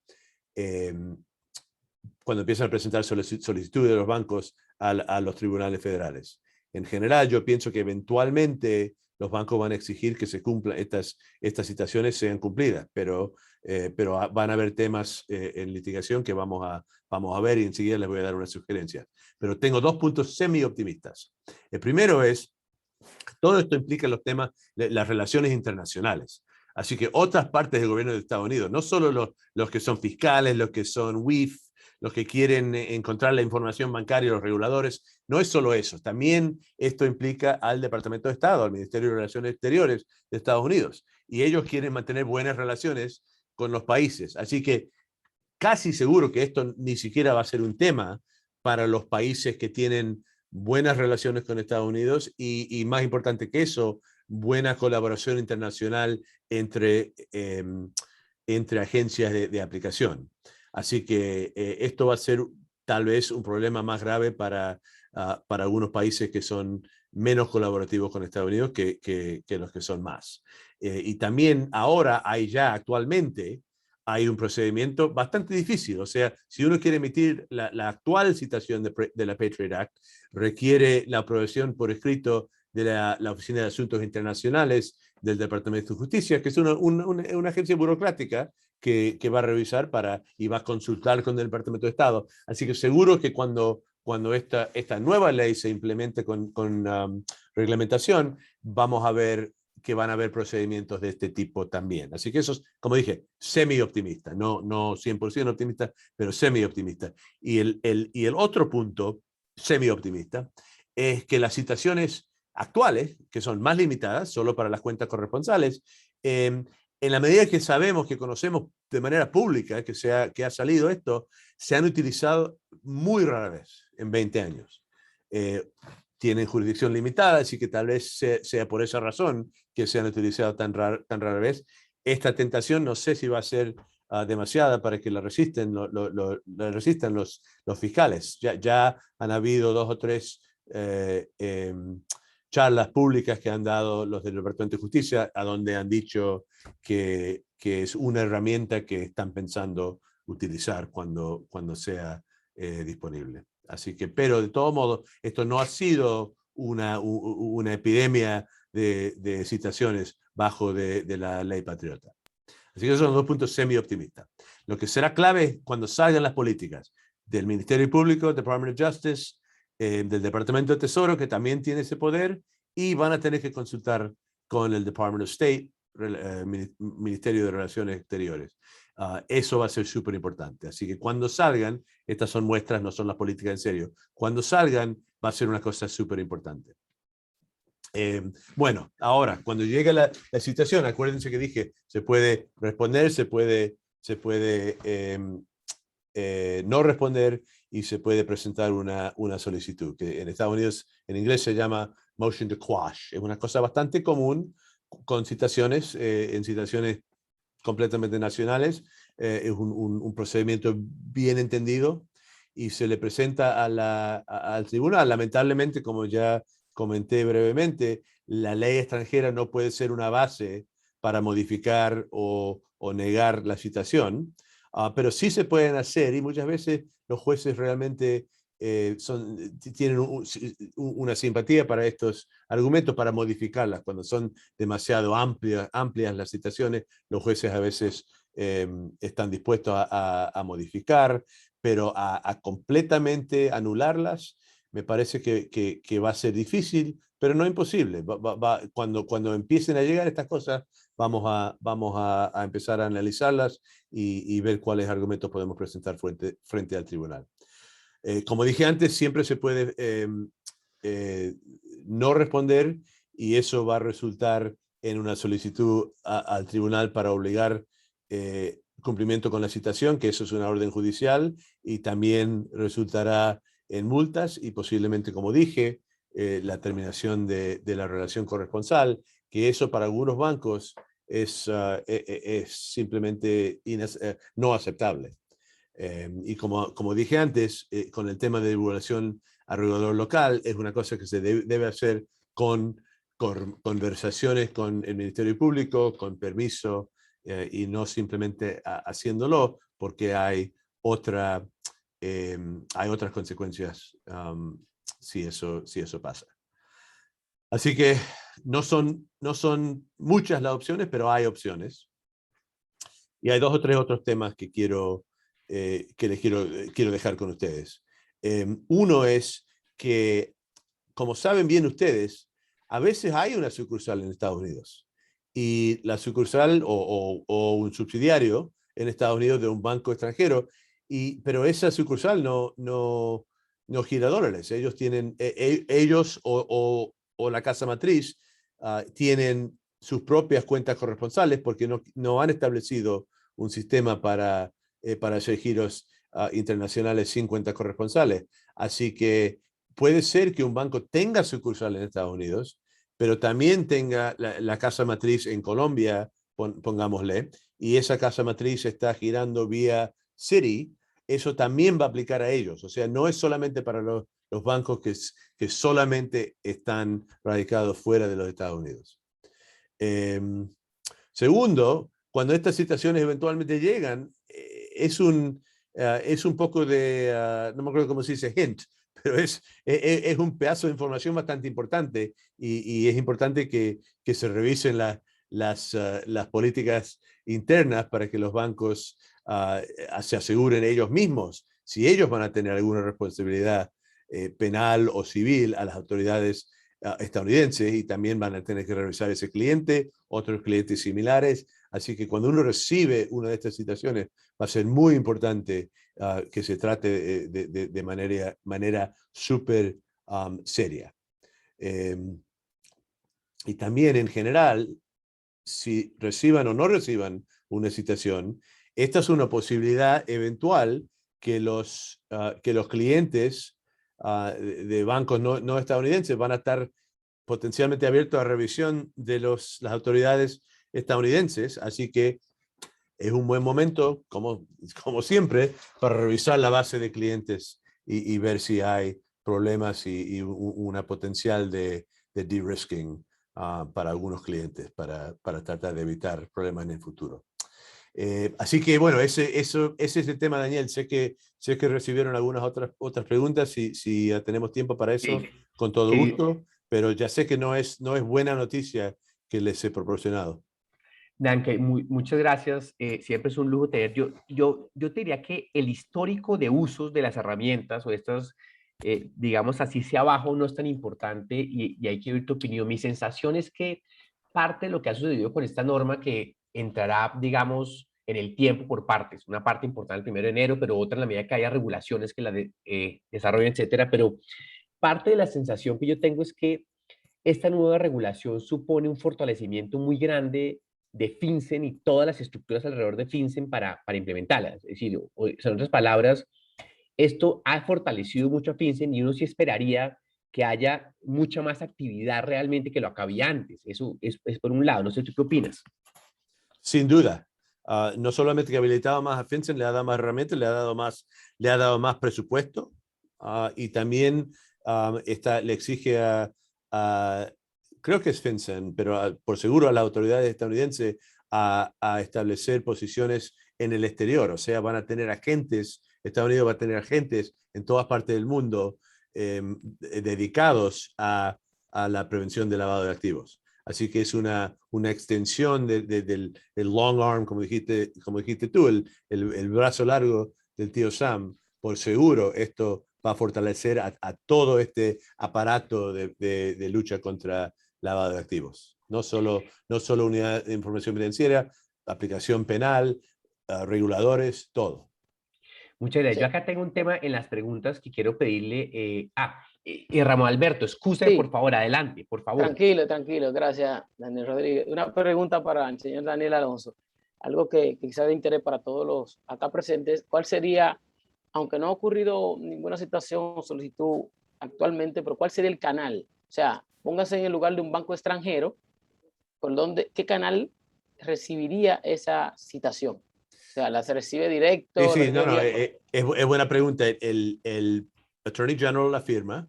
presentar solicitudes de los bancos a los tribunales federales. En general, yo pienso que eventualmente los bancos van a exigir que se cumplan estas citaciones sean cumplidas, pero van a haber temas en litigación que vamos a ver y enseguida les voy a dar una sugerencia. Pero tengo 2 puntos semi-optimistas. El primero es, todo esto implica los temas, las relaciones internacionales. Así que otras partes del gobierno de Estados Unidos, no solo los que son fiscales, los que son WIF, los que quieren encontrar la información bancaria, los reguladores, no es solo eso. También esto implica al Departamento de Estado, al Ministerio de Relaciones Exteriores de Estados Unidos. Y ellos quieren mantener buenas relaciones con los países. Así que casi seguro que esto ni siquiera va a ser un tema para los países que tienen buenas relaciones con Estados Unidos y más importante que eso, buena colaboración internacional entre agencias de aplicación. Así que esto va a ser tal vez un problema más grave para algunos países que son menos colaborativos con Estados Unidos que los que son más. Y también ahora actualmente hay un procedimiento bastante difícil. O sea, si uno quiere emitir la actual citación de la Patriot Act, requiere la aprobación por escrito de la Oficina de Asuntos Internacionales del Departamento de Justicia, que es una agencia burocrática que va a revisar y va a consultar con el Departamento de Estado. Así que seguro que cuando esta nueva ley se implemente con reglamentación, vamos a ver que van a haber procedimientos de este tipo también. Así que eso es, como dije, semi-optimista, no 100% optimista, pero semi-optimista. Y el otro punto, semi-optimista, es que las citaciones actuales, que son más limitadas, solo para las cuentas corresponsales, en la medida que sabemos, que conocemos de manera pública que ha salido esto, se han utilizado muy rara vez en 20 años. Tienen jurisdicción limitada, así que tal vez sea por esa razón que se han utilizado tan rara vez. Esta tentación no sé si va a ser demasiada para que la resistan los fiscales. Ya han habido 2 o 3 charlas públicas que han dado los del Departamento de Justicia, a donde han dicho que es una herramienta que están pensando utilizar cuando sea disponible. Así que, pero de todo modo, esto no ha sido una epidemia de citaciones bajo de la ley patriota. Así que esos son 2 puntos semi-optimistas. Lo que será clave cuando salgan las políticas del Ministerio Público, Department of Justice, del Departamento de Tesoro, que también tiene ese poder, y van a tener que consultar con el Department of State, Ministerio de Relaciones Exteriores. Eso va a ser súper importante. Así que cuando salgan, estas son muestras, no son las políticas en serio. Cuando salgan, va a ser una cosa súper importante. Bueno, ahora, cuando llegue la citación, acuérdense que dije, se puede responder, se puede no responder y se puede presentar una solicitud, que en Estados Unidos, en inglés se llama motion to quash. Es una cosa bastante común con citaciones, en citaciones completamente nacionales. Es un procedimiento bien entendido y se le presenta al tribunal. Lamentablemente, como ya comenté brevemente, la ley extranjera no puede ser una base para modificar o negar la citación. Pero sí se pueden hacer y muchas veces los jueces realmente tienen una simpatía para estos argumentos para modificarlas. Cuando son demasiado amplias las citaciones, los jueces a veces están dispuestos a modificar, pero a completamente anularlas, me parece que va a ser difícil, pero no imposible. Cuando empiecen a llegar estas cosas, vamos a empezar a analizarlas y ver cuáles argumentos podemos presentar frente al tribunal. Como dije antes, siempre se puede no responder y eso va a resultar en una solicitud al tribunal para obligar cumplimiento con la citación, que eso es una orden judicial, y también resultará en multas y posiblemente, como dije, la terminación de la relación corresponsal, que eso para algunos bancos es simplemente no aceptable. Y como dije antes, con el tema de divulgación al regulador local, es una cosa que se debe hacer con conversaciones con el Ministerio Público, con permiso, y no simplemente haciéndolo, porque hay otras consecuencias si eso pasa. Así que no son muchas las opciones, pero hay opciones. Y hay 2 o 3 otros temas que les quiero dejar con ustedes. Uno es que, como saben bien ustedes, a veces hay una sucursal en Estados Unidos y la sucursal o un subsidiario en Estados Unidos de un banco extranjero, pero esa sucursal no gira dólares. Ellos tienen, ellos o la casa matriz tienen sus propias cuentas corresponsales porque no han establecido un sistema para hacer giros internacionales sin cuentas corresponsales. Así que puede ser que un banco tenga sucursal en Estados Unidos, pero también tenga la casa matriz en Colombia, pongámosle, y esa casa matriz está girando vía Citi. Eso también va a aplicar a ellos. O sea, no es solamente para los bancos que solamente están radicados fuera de los Estados Unidos. Segundo, cuando estas situaciones eventualmente llegan, es un poco de, no me acuerdo cómo se dice, hint, pero es un pedazo de información bastante importante y es importante que se revisen las políticas internas para que los bancos se aseguren ellos mismos si ellos van a tener alguna responsabilidad penal o civil a las autoridades estadounidenses, y también van a tener que revisar ese cliente, otros clientes similares. Así que cuando uno recibe una de estas situaciones, va a ser muy importante que se trate de manera súper seria. Y también en general, si reciban o no reciban una citación, esta es una posibilidad eventual que los clientes de bancos no estadounidenses van a estar potencialmente abiertos a revisión de las autoridades estadounidenses. Así que es un buen momento, como siempre, para revisar la base de clientes y ver si hay problemas y una potencial de de-risking para algunos clientes, para tratar de evitar problemas en el futuro. Así que bueno, ese es el tema, Daniel. Sé que recibieron algunas otras preguntas. Si tenemos tiempo para eso, Sí. con todo Sí. gusto, pero ya sé que no es buena noticia que les he proporcionado. Danke, muchas gracias. Siempre es un lujo tener. Yo te diría que el histórico de usos de las herramientas o estas, digamos así, sea abajo, no es tan importante y hay que oír tu opinión. Mi sensación es que parte de lo que ha sucedido con esta norma que entrará, digamos, en el tiempo por partes, una parte importante el 1 de enero, pero otra en la medida que haya regulaciones que la desarrollen, etcétera. Pero parte de la sensación que yo tengo es que esta nueva regulación supone un fortalecimiento muy grande de FinCEN y todas las estructuras alrededor de FinCEN para implementarlas. Es decir, en otras palabras, esto ha fortalecido mucho a FinCEN y uno sí esperaría que haya mucha más actividad realmente que lo que había antes. Eso es por un lado. No sé, ¿tú qué opinas? Sin duda. No solamente que ha habilitado más a FinCEN, le ha dado más herramientas, le ha dado más presupuesto, y también le exige creo que es FinCEN, pero por seguro a las autoridades estadounidenses a establecer posiciones en el exterior, o sea, van a tener agentes, Estados Unidos va a tener agentes en todas partes del mundo dedicados a la prevención del lavado de activos. Así que es una extensión del long arm, como dijiste tú, el brazo largo del tío Sam. Por seguro, esto va a fortalecer a todo este aparato de lucha contra lavado de activos. No solo unidad de información financiera, aplicación penal, reguladores, todo. Muchas gracias. Sí. Yo acá tengo un tema en las preguntas que quiero pedirle. Ramón Alberto, excuse, Sí. por favor, adelante, por favor. Tranquilo, tranquilo. Gracias, Daniel Rodríguez. Una pregunta para el señor Daniel Alonso. Algo que quizá de interés para todos los acá presentes. ¿Cuál sería, aunque no ha ocurrido ninguna situación o solicitud actualmente, pero cuál sería el canal? O sea, póngase en el lugar de un banco extranjero, ¿qué canal recibiría esa citación? O sea, ¿la se recibe directo? Sí, es buena pregunta. El Attorney General la firma.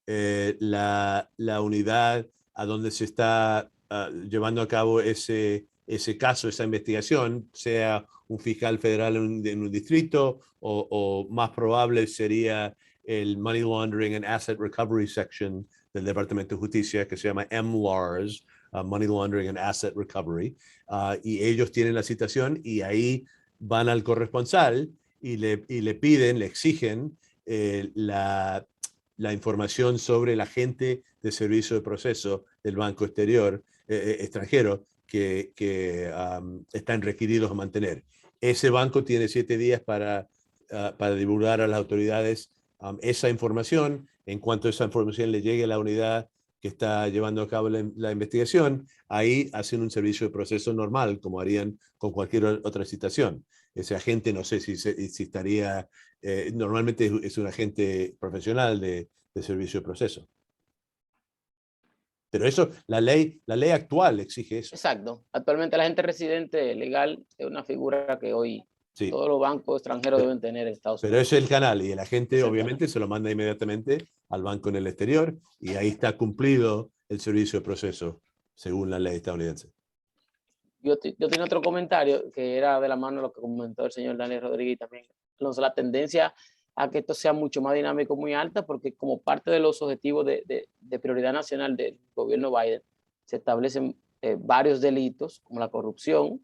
La unidad a donde se está llevando a cabo ese caso, esa investigación, sea un fiscal federal en un distrito o más probable sería el Money Laundering and Asset Recovery Section del Departamento de Justicia, que se llama MLARS, Money Laundering and Asset Recovery, y ellos tienen la citación y ahí van al corresponsal y le piden, le exigen la información sobre el agente de servicio de proceso del banco extranjero que están requeridos a mantener. Ese banco tiene 7 días para divulgar a las autoridades esa información. En cuanto esa información le llegue a la unidad que está llevando a cabo la investigación, ahí hacen un servicio de proceso normal, como harían con cualquier otra citación. Ese agente, no sé si estaría, normalmente es un agente profesional de servicio de proceso. Pero eso, la ley actual exige eso. Exacto. Actualmente la agente residente legal es una figura que hoy Sí. todos los bancos extranjeros deben tener en Estados Pero Unidos. es el canal y el agente Es el obviamente canal. se lo manda inmediatamente al banco en el exterior y ahí está cumplido el servicio de proceso según la ley estadounidense. Yo tenía otro comentario que era de la mano de lo que comentó el señor Daniel Rodríguez y también Alonso, la tendencia a que esto sea mucho más dinámico, muy alta, porque como parte de los objetivos de prioridad nacional del gobierno Biden, se establecen varios delitos como la corrupción,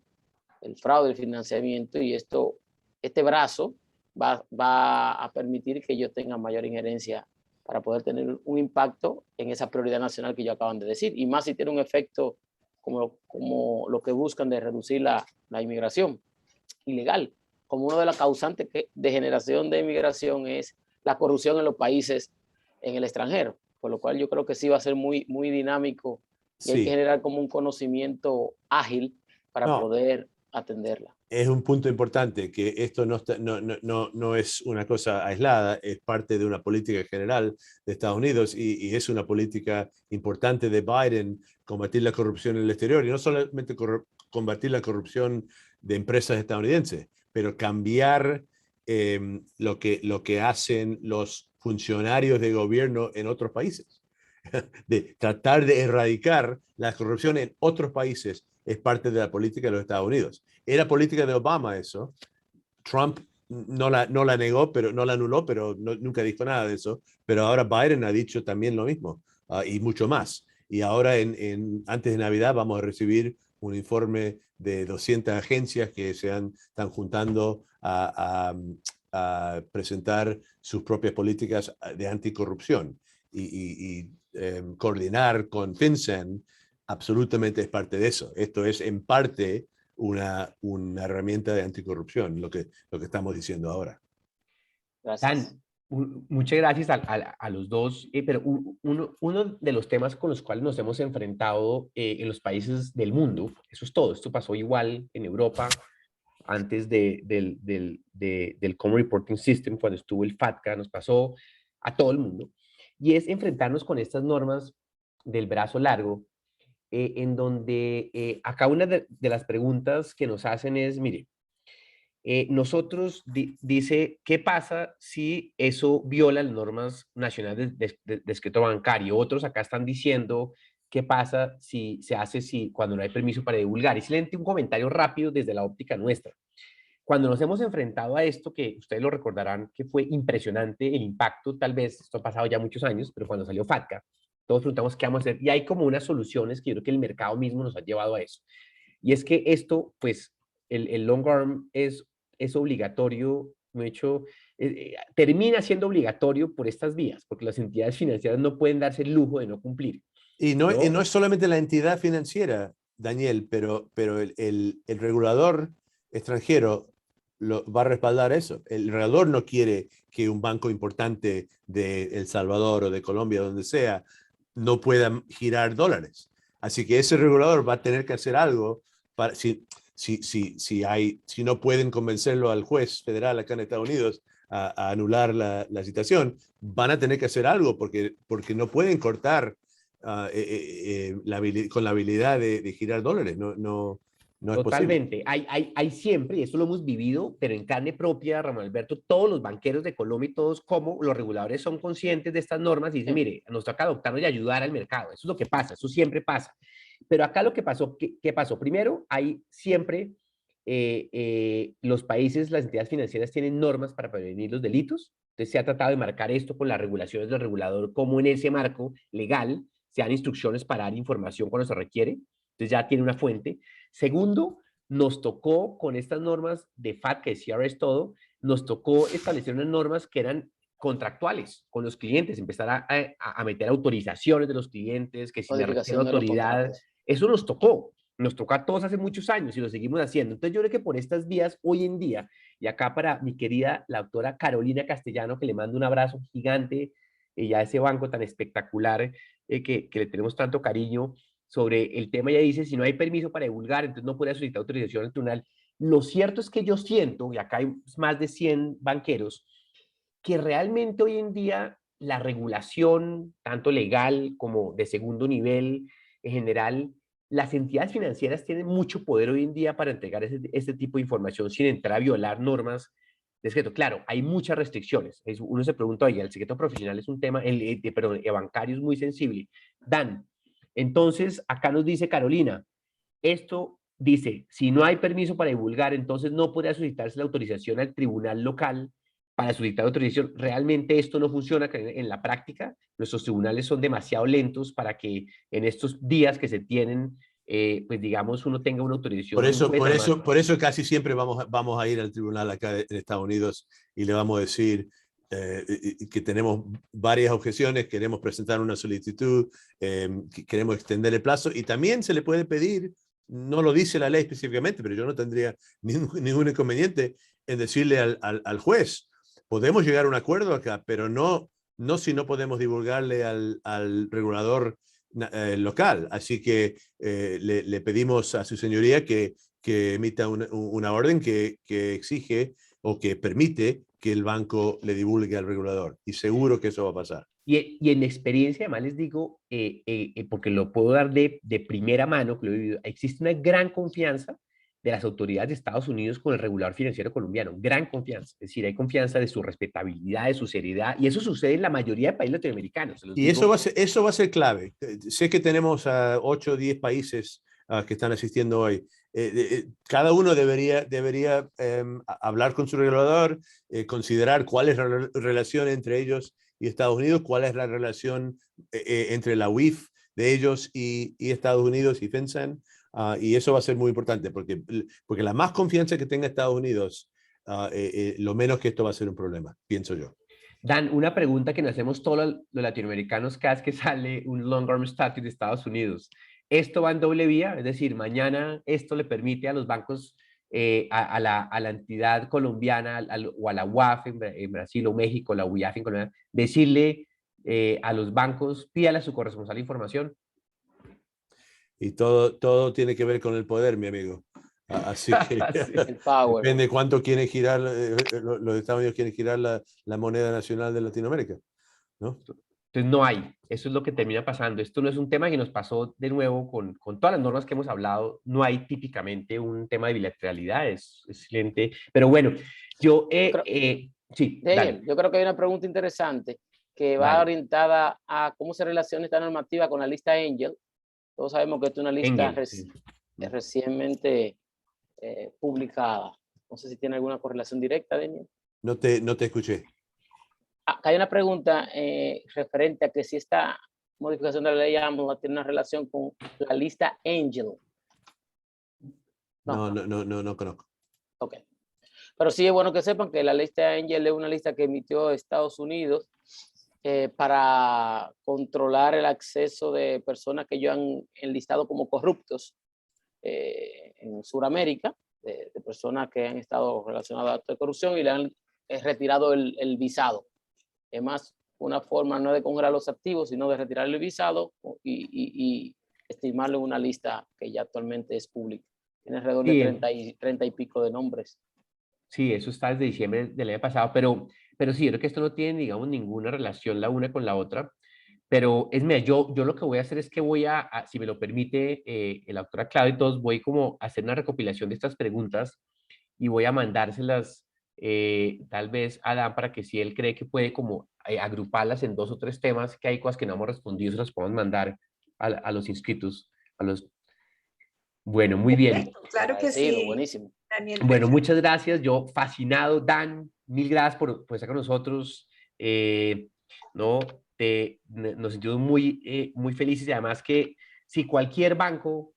el fraude, el financiamiento, y este brazo va a permitir que ellos tengan mayor injerencia para poder tener un impacto en esa prioridad nacional que ellos acaban de decir, y más si tiene un efecto como lo que buscan de reducir la inmigración ilegal. Como una de las causantes de generación de inmigración es la corrupción en los países en el extranjero, por lo cual yo creo que sí va a ser muy, muy dinámico y hay que generar como un conocimiento ágil para poder atenderla. Es un punto importante que esto no es una cosa aislada, es parte de una política general de Estados Unidos y es una política importante de Biden combatir la corrupción en el exterior y no solamente combatir la corrupción de empresas estadounidenses, pero cambiar lo que hacen los funcionarios de gobierno en otros países. De tratar de erradicar la corrupción en otros países es parte de la política de los Estados Unidos. Era política de Obama eso. Trump no la negó, pero no la anuló, pero nunca dijo nada de eso. Pero ahora Biden ha dicho también lo mismo y mucho más. Y ahora antes de Navidad vamos a recibir un informe de 200 agencias que están juntando a presentar sus propias políticas de anticorrupción y coordinar con FinCEN absolutamente es parte de eso. Esto es en parte una herramienta de anticorrupción, lo que estamos diciendo ahora. Gracias. Dan, muchas gracias a los dos, pero uno de los temas con los cuales nos hemos enfrentado en los países del mundo, eso es todo, esto pasó igual en Europa antes del Common Reporting System, cuando estuvo el FATCA, nos pasó a todo el mundo, y es enfrentarnos con estas normas del brazo largo, en donde acá una de las preguntas que nos hacen es, mire, nosotros dice, ¿qué pasa si eso viola las normas nacionales de escrito bancario? Otros acá están diciendo, ¿qué pasa si se hace cuando no hay permiso para divulgar? Y simplemente un comentario rápido desde la óptica nuestra. cuando nos hemos enfrentado a esto, que ustedes lo recordarán que fue impresionante el impacto, tal vez, esto ha pasado ya muchos años, pero cuando salió FATCA, todos preguntamos qué vamos a hacer, y hay como unas soluciones que yo creo que el mercado mismo nos ha llevado a eso. Y es que esto, pues, el long arm es obligatorio, de hecho, termina siendo obligatorio por estas vías, porque las entidades financieras no pueden darse el lujo de no cumplir. Y no es solamente la entidad financiera, Daniel, pero el regulador extranjero va a respaldar eso. El regulador no quiere que un banco importante de El Salvador o de Colombia, donde sea, no pueda girar dólares. Así que ese regulador va a tener que hacer algo para, si no pueden convencerlo al juez federal acá en Estados Unidos a anular la situación, van a tener que hacer algo porque no pueden cortar con la habilidad de girar dólares. No es Totalmente. posible. Hay siempre, y esto lo hemos vivido, pero en carne propia, Ramón Alberto, todos los banqueros de Colombia y todos como los reguladores son conscientes de estas normas y dicen, mire, nos toca adoptarnos y ayudar al mercado. Eso es lo que pasa, eso siempre pasa. Pero acá lo que pasó, ¿qué pasó? Primero, hay siempre los países, las entidades financieras tienen normas para prevenir los delitos. Entonces se ha tratado de marcar esto con las regulaciones del regulador, como en ese marco legal se dan instrucciones para dar información cuando se requiere. Entonces ya tiene una fuente. Segundo, nos tocó con estas normas de FATCA, de CRS, todo, nos tocó establecer unas normas que eran contractuales con los clientes, empezar a meter autorizaciones de los clientes, que si me refiero a autoridad, eso nos tocó a todos hace muchos años y lo seguimos haciendo. Entonces yo creo que por estas vías hoy en día, y acá para mi querida la doctora Carolina Castellano, que le mando un abrazo gigante, y a ese banco tan espectacular que le tenemos tanto cariño, sobre el tema, ya dice, si no hay permiso para divulgar, entonces no puede solicitar autorización al tribunal. Lo cierto es que yo siento, y acá hay más de 100 banqueros, que realmente hoy en día la regulación, tanto legal como de segundo nivel, en general, las entidades financieras tienen mucho poder hoy en día para entregar este tipo de información sin entrar a violar normas de secreto. Claro, hay muchas restricciones. Uno se pregunta, oye, el secreto profesional es un tema, perdón, el bancario es muy sensible. Dan, entonces, acá nos dice Carolina, esto dice, si no hay permiso para divulgar, entonces no podrá solicitarse la autorización al tribunal local para solicitar autorización. Realmente esto no funciona en la práctica. Nuestros tribunales son demasiado lentos para que en estos días que se tienen, pues digamos, uno tenga una autorización. Por eso casi siempre vamos a ir al tribunal acá en Estados Unidos y le vamos a decir que tenemos varias objeciones, queremos presentar una solicitud, queremos extender el plazo y también se le puede pedir, no lo dice la ley específicamente, pero yo no tendría ningún inconveniente en decirle al juez, podemos llegar a un acuerdo acá, pero no si no podemos divulgarle al regulador local. Así que le pedimos a su señoría que emita una orden que exige o que permite que el banco le divulgue al regulador. Y seguro que eso va a pasar. Y en experiencia, además les digo, porque lo puedo dar de primera mano, que lo he vivido, existe una gran confianza de las autoridades de Estados Unidos con el regulador financiero colombiano, gran confianza, es decir, hay confianza de su respetabilidad, de su seriedad, y eso sucede en la mayoría de países latinoamericanos. Y eso va a ser clave. Sé que tenemos a 8 o 10 países que están asistiendo hoy. Cada uno debería hablar con su regulador, considerar cuál es la relación entre ellos y Estados Unidos, cuál es la relación entre la UIF de ellos y Estados Unidos y FinCEN. Y eso va a ser muy importante porque la más confianza que tenga Estados Unidos, lo menos que esto va a ser un problema, pienso yo. Dan, una pregunta que nos hacemos todos los latinoamericanos cada vez que sale un long arm statute de Estados Unidos. ¿Esto va en doble vía? Es decir, mañana esto le permite a los bancos, a la entidad colombiana o a la UAF en Brasil o México, la UIAF en Colombia, decirle a los bancos, pídale a su corresponsal información. Y todo tiene que ver con el poder, mi amigo. Así que sí, el power. Depende cuánto quieren girar, los Estados Unidos quieren girar la moneda nacional de Latinoamérica, ¿no? Entonces no hay, eso es lo que termina pasando. Esto no es un tema que nos pasó de nuevo con todas las normas que hemos hablado, no hay típicamente un tema de bilateralidad, es excelente. Pero bueno, sí, Daniel, yo creo que hay una pregunta interesante que va orientada a cómo se relaciona esta normativa con la lista Angel. Todos sabemos que esta es una lista recientemente publicada No sé si tiene alguna correlación directa, Daniel. No te escuché. Acá hay una pregunta referente a que si esta modificación de la ley AMLO tiene una relación con la lista Angel. No conozco. Ok. Pero sí es bueno que sepan que la lista Angel es una lista que emitió Estados Unidos para controlar el acceso de personas que ellos han enlistado como corruptos en Sudamérica, de personas que han estado relacionadas a actos de corrupción y le han retirado el visado. Es más una forma no de congelar los activos, sino de retirar el visado y estimarlo en una lista que ya actualmente es pública. Tiene alrededor de 30 y pico de nombres. Sí, eso está desde diciembre del año pasado, pero sí, yo creo que esto no tiene, digamos, ninguna relación la una con la otra. Pero es mira, yo lo que voy a hacer es que voy si me lo permite la doctora Claudia y todos, voy como a hacer una recopilación de estas preguntas y voy a mandárselas tal vez a Dan para que si él cree que puede como agruparlas en 2 o 3 temas, que hay cosas que no hemos respondido, se las podemos mandar a los inscritos. Bueno, muy bien. Perfecto, claro que sí, Buenísimo. Daniel. Bueno, muchas gracias. Yo fascinado. Dan, mil gracias por estar con nosotros. ¿No? Nos sentimos muy felices y además que si cualquier banco,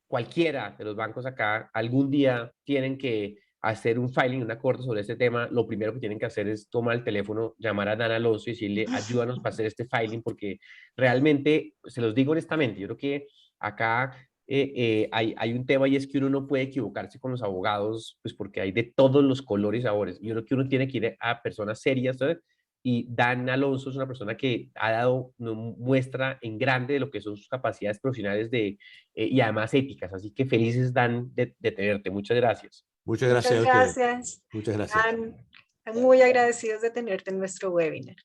cualquiera de los bancos acá, algún día tienen que hacer un filing, una corte sobre este tema, lo primero que tienen que hacer es tomar el teléfono, llamar a Dan Alonso y decirle, ayúdanos para hacer este filing, porque realmente, se los digo honestamente, yo creo que acá hay un tema y es que uno no puede equivocarse con los abogados, pues porque hay de todos los colores y sabores. Yo creo que uno tiene que ir a personas serias, ¿sabes? Y Dan Alonso es una persona que ha dado muestra en grande de lo que son sus capacidades profesionales y además éticas. Así que felices, Dan, de tenerte. Muchas gracias. Muchas gracias a ustedes. Muchas gracias. Muy agradecidos de tenerte en nuestro webinar.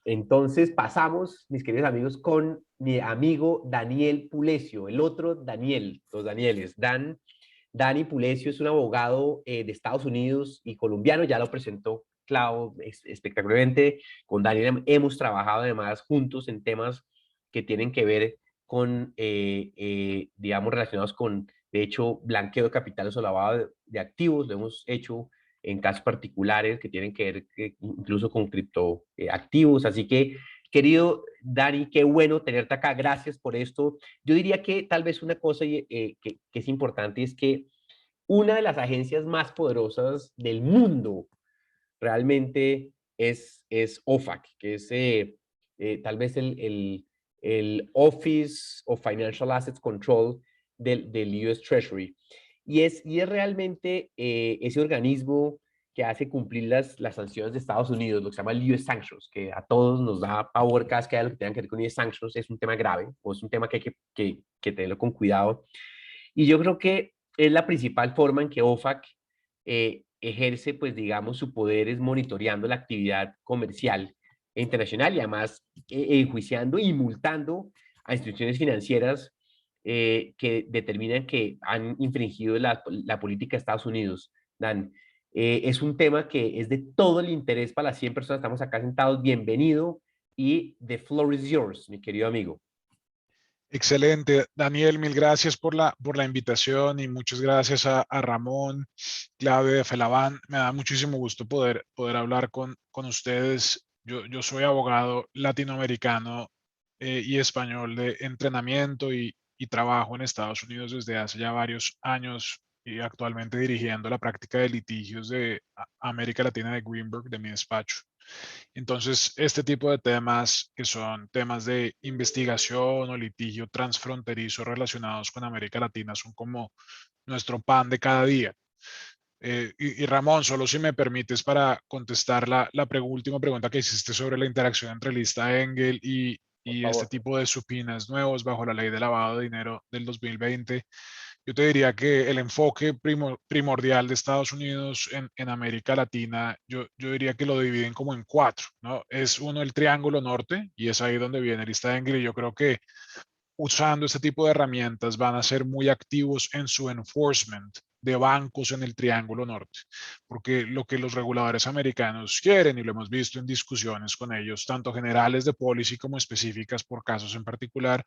Entonces pasamos, mis queridos amigos, con mi amigo Daniel Pulecio, el otro Daniel, los Danieles. Dani Pulecio es un abogado de Estados Unidos y colombiano, ya lo presentó Clau espectacularmente. Con Daniel hemos trabajado además juntos en temas que tienen que ver con, digamos, relacionados con, de hecho, blanqueo de capitales o lavado de activos. Lo hemos hecho en casos particulares que tienen que ver incluso con criptoactivos. Así que, querido Dani, qué bueno tenerte acá. Gracias por esto. Yo diría que tal vez una cosa que es importante es que una de las agencias más poderosas del mundo realmente es OFAC, que es tal vez el Office of Financial Assets Control del US Treasury. Y es realmente ese organismo que hace cumplir las sanciones de Estados Unidos, lo que se llama el US Sanctions, que a todos nos da pavor cada vez que hay lo que tenga que ver con US Sanctions. Es un tema grave o es un tema que hay que tenerlo con cuidado. Y yo creo que es la principal forma en que OFAC ejerce, pues digamos, su poder es monitoreando la actividad comercial e internacional y además enjuiciando y multando a instituciones financieras que determinan que han infringido la política de Estados Unidos. Dan, es un tema que es de todo el interés para las 100 personas. Estamos acá sentados. Bienvenido y the floor is yours, mi querido amigo. Excelente, Daniel, mil gracias por la invitación y muchas gracias a Ramón, Claudia de Felabán. Me da muchísimo gusto poder hablar con ustedes. Yo soy abogado latinoamericano y español de entrenamiento y trabajo en Estados Unidos desde hace ya varios años y actualmente dirigiendo la práctica de litigios de América Latina de Greenberg, de mi despacho. Entonces, este tipo de temas que son temas de investigación o litigio transfronterizo relacionados con América Latina son como nuestro pan de cada día. Y Ramón, solo si me permites para contestar la última pregunta que hiciste sobre la interacción entre lista Engel y este tipo de supinas nuevos bajo la ley de lavado de dinero del 2020. Yo te diría que el enfoque primordial de Estados Unidos en América Latina, yo diría que lo dividen como en 4, ¿no? Es uno el Triángulo Norte, y es ahí donde viene lista Engel, y yo creo que usando este tipo de herramientas van a ser muy activos en su enforcement de bancos en el Triángulo Norte, porque lo que los reguladores americanos quieren, y lo hemos visto en discusiones con ellos, tanto generales de policy como específicas por casos en particular,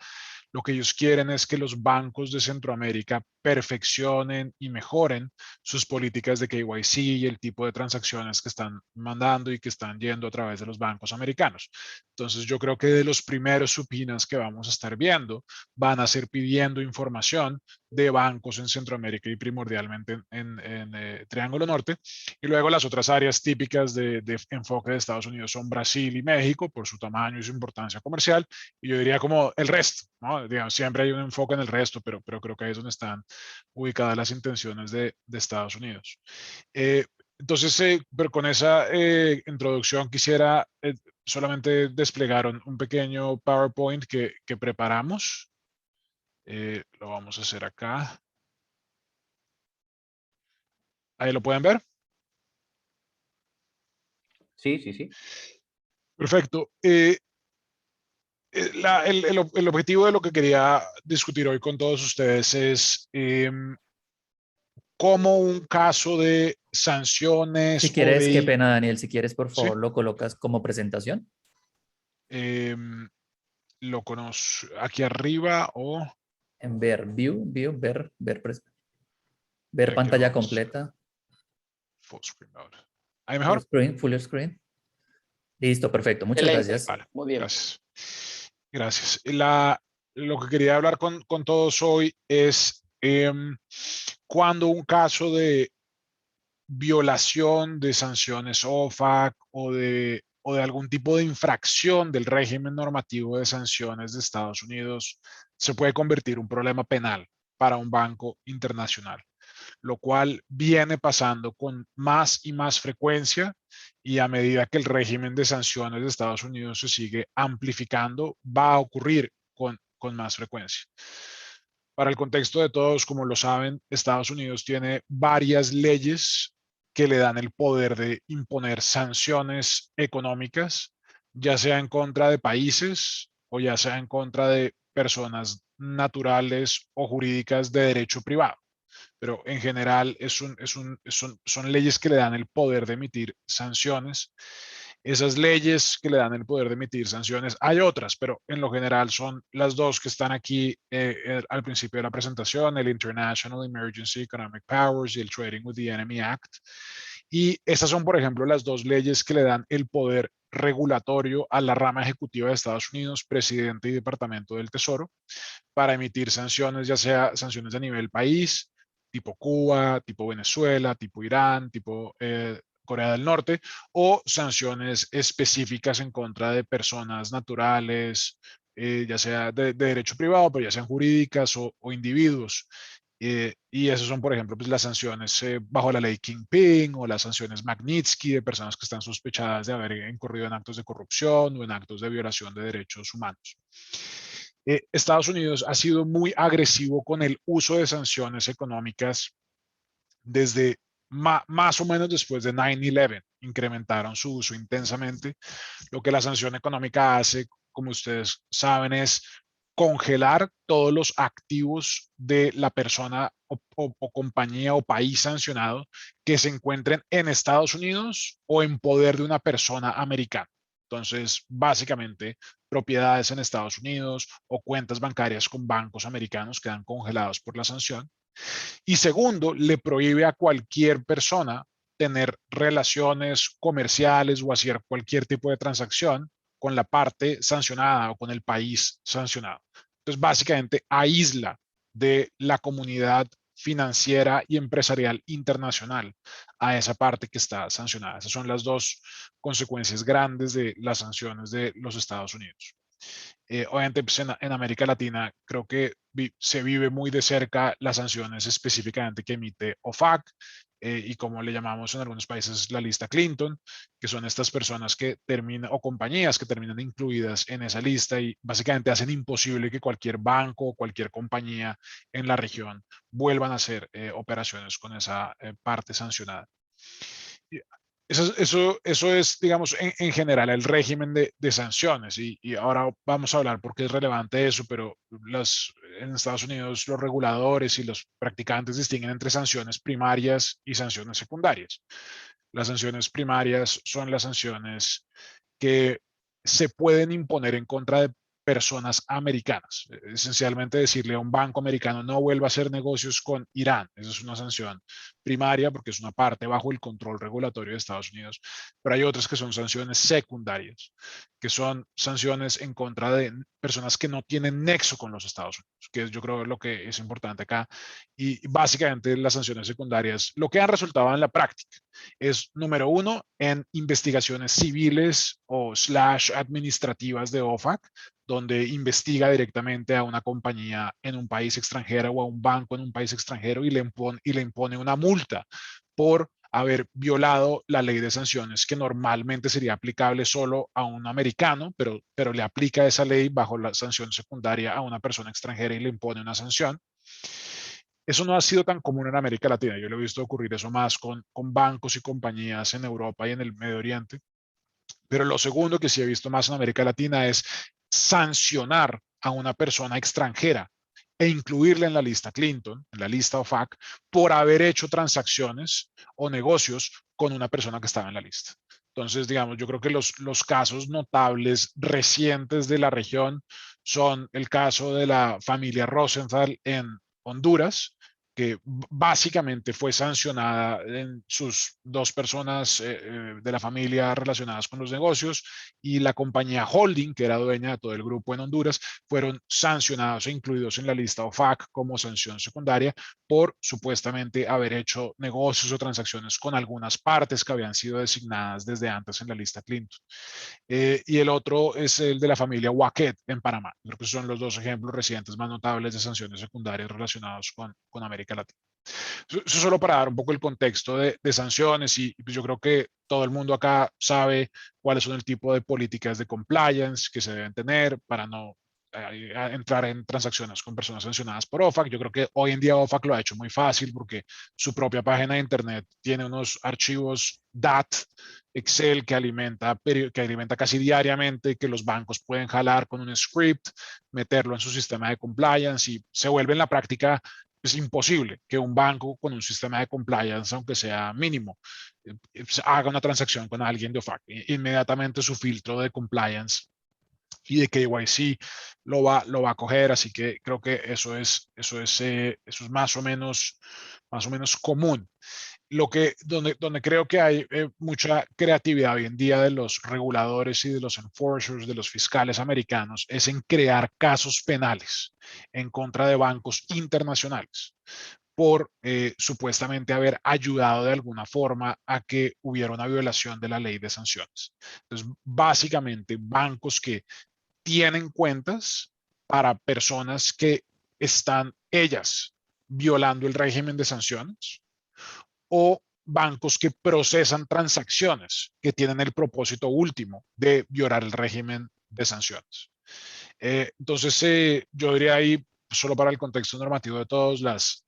lo que ellos quieren es que los bancos de Centroamérica perfeccionen y mejoren sus políticas de KYC y el tipo de transacciones que están mandando y que están yendo a través de los bancos americanos. Entonces yo creo que de los primeros subpoenas que vamos a estar viendo van a ser pidiendo información de bancos en Centroamérica y primordialmente en Triángulo Norte. Y luego las otras áreas típicas de enfoque de Estados Unidos son Brasil y México por su tamaño y su importancia comercial. Y yo diría como el resto, ¿no? Digamos, siempre hay un enfoque en el resto, pero creo que ahí es donde están ubicadas las intenciones de Estados Unidos. Entonces, pero con esa introducción quisiera solamente desplegar un pequeño PowerPoint que preparamos. Lo vamos a hacer acá. Ahí lo pueden ver. Sí, sí, sí. Perfecto. El objetivo de lo que quería discutir hoy con todos ustedes es cómo un caso de sanciones Si o quieres, qué de... pena, Daniel, si quieres, por Sí, favor, lo colocas como presentación lo conozco aquí arriba o... en ver ver Aquí lo pantalla vamos a hacer. completa, Full screen mode. ¿Ahí mejor? full screen. Listo, perfecto, muchas Excelente, gracias. Vale, muy bien. gracias. Gracias. Lo que quería hablar con todos hoy es cuando un caso de violación de sanciones OFAC o de algún tipo de infracción del régimen normativo de sanciones de Estados Unidos se puede convertir en un problema penal para un banco internacional, lo cual viene pasando con más y más frecuencia, y a medida que el régimen de sanciones de Estados Unidos se sigue amplificando, va a ocurrir con más frecuencia. Para el contexto de todos, como lo saben, Estados Unidos tiene varias leyes que le dan el poder de imponer sanciones económicas, ya sea en contra de países o ya sea en contra de personas naturales o jurídicas de derecho privado. Pero en general son leyes que le dan el poder de emitir sanciones. Esas leyes que le dan el poder de emitir sanciones, hay otras, pero en lo general son las dos que están aquí al principio de la presentación: el International Emergency Economic Powers y el Trading with the Enemy Act. Y estas son, por ejemplo, las dos leyes que le dan el poder regulatorio a la rama ejecutiva de Estados Unidos, presidente y departamento del Tesoro, para emitir sanciones, ya sea sanciones a nivel país, tipo Cuba, tipo Venezuela, tipo Irán, tipo Corea del Norte, o sanciones específicas en contra de personas naturales, ya sea de derecho privado, pero ya sean jurídicas o individuos. Y esas son, por ejemplo, pues, las sanciones bajo la ley Kingpin o las sanciones Magnitsky de personas que están sospechadas de haber incurrido en actos de corrupción o en actos de violación de derechos humanos. Estados Unidos ha sido muy agresivo con el uso de sanciones económicas desde más o menos después de 9/11. Incrementaron su uso intensamente. Lo que la sanción económica hace, como ustedes saben, es congelar todos los activos de la persona o compañía o país sancionado que se encuentren en Estados Unidos o en poder de una persona americana. Entonces, básicamente, propiedades en Estados Unidos o cuentas bancarias con bancos americanos quedan congelados por la sanción. Y segundo, le prohíbe a cualquier persona tener relaciones comerciales o hacer cualquier tipo de transacción con la parte sancionada o con el país sancionado. Entonces, básicamente, aísla de la comunidad financiera y empresarial internacional a esa parte que está sancionada. Esas son las dos consecuencias grandes de las sanciones de los Estados Unidos. Obviamente, pues en América Latina creo que se vive muy de cerca las sanciones específicamente que emite OFAC, y como le llamamos en algunos países la lista Clinton, que son estas personas que terminan, o compañías que terminan incluidas en esa lista y básicamente hacen imposible que cualquier banco o cualquier compañía en la región vuelvan a hacer operaciones con esa parte sancionada. Eso es, digamos, en general el régimen de sanciones, y ahora vamos a hablar por qué es relevante eso, pero en Estados Unidos los reguladores y los practicantes distinguen entre sanciones primarias y sanciones secundarias. Las sanciones primarias son las sanciones que se pueden imponer en contra de personas americanas. Esencialmente decirle a un banco americano no vuelva a hacer negocios con Irán. Esa es una sanción primaria porque es una parte bajo el control regulatorio de Estados Unidos. Pero hay otras que son sanciones secundarias, que son sanciones en contra de personas que no tienen nexo con los Estados Unidos, que yo creo lo que es importante acá. Y básicamente las sanciones secundarias, lo que han resultado en la práctica es, número uno, en investigaciones civiles o / administrativas de OFAC, donde investiga directamente a una compañía en un país extranjero o a un banco en un país extranjero y le impone una multa por haber violado la ley de sanciones que normalmente sería aplicable solo a un americano, pero le aplica esa ley bajo la sanción secundaria a una persona extranjera y le impone una sanción. Eso no ha sido tan común en América Latina. Yo lo he visto ocurrir eso más con bancos y compañías en Europa y en el Medio Oriente. Pero lo segundo que sí he visto más en América Latina es sancionar a una persona extranjera e incluirla en la lista Clinton, en la lista OFAC, por haber hecho transacciones o negocios con una persona que estaba en la lista. Entonces, digamos, yo creo que los casos notables recientes de la región son el caso de la familia Rosenthal en Honduras, que básicamente fue sancionada en sus dos personas de la familia relacionadas con los negocios, y la compañía holding, que era dueña de todo el grupo en Honduras, fueron sancionados e incluidos en la lista OFAC como sanción secundaria por supuestamente haber hecho negocios o transacciones con algunas partes que habían sido designadas desde antes en la lista Clinton. Y el otro es el de la familia Waquet en Panamá. Creo que son los dos ejemplos recientes más notables de sanciones secundarias relacionados con América Latina. Eso solo para dar un poco el contexto de sanciones, y pues yo creo que todo el mundo acá sabe cuáles son el tipo de políticas de compliance que se deben tener para no entrar en transacciones con personas sancionadas por OFAC. Yo creo que hoy en día OFAC lo ha hecho muy fácil porque su propia página de internet tiene unos archivos DAT, Excel, que alimenta casi diariamente, que los bancos pueden jalar con un script, meterlo en su sistema de compliance, y se vuelve en la práctica es imposible que un banco con un sistema de compliance, aunque sea mínimo, haga una transacción con alguien de OFAC. Inmediatamente su filtro de compliance y de KYC lo va a coger, así que creo que eso es más o menos común. Donde creo que hay mucha creatividad hoy en día de los reguladores y de los enforcers, de los fiscales americanos, es en crear casos penales en contra de bancos internacionales por supuestamente haber ayudado de alguna forma a que hubiera una violación de la ley de sanciones. Entonces, básicamente, bancos que tienen cuentas para personas que están ellas violando el régimen de sanciones, o bancos que procesan transacciones que tienen el propósito último de violar el régimen de sanciones. Entonces, yo diría ahí, solo para el contexto normativo de todos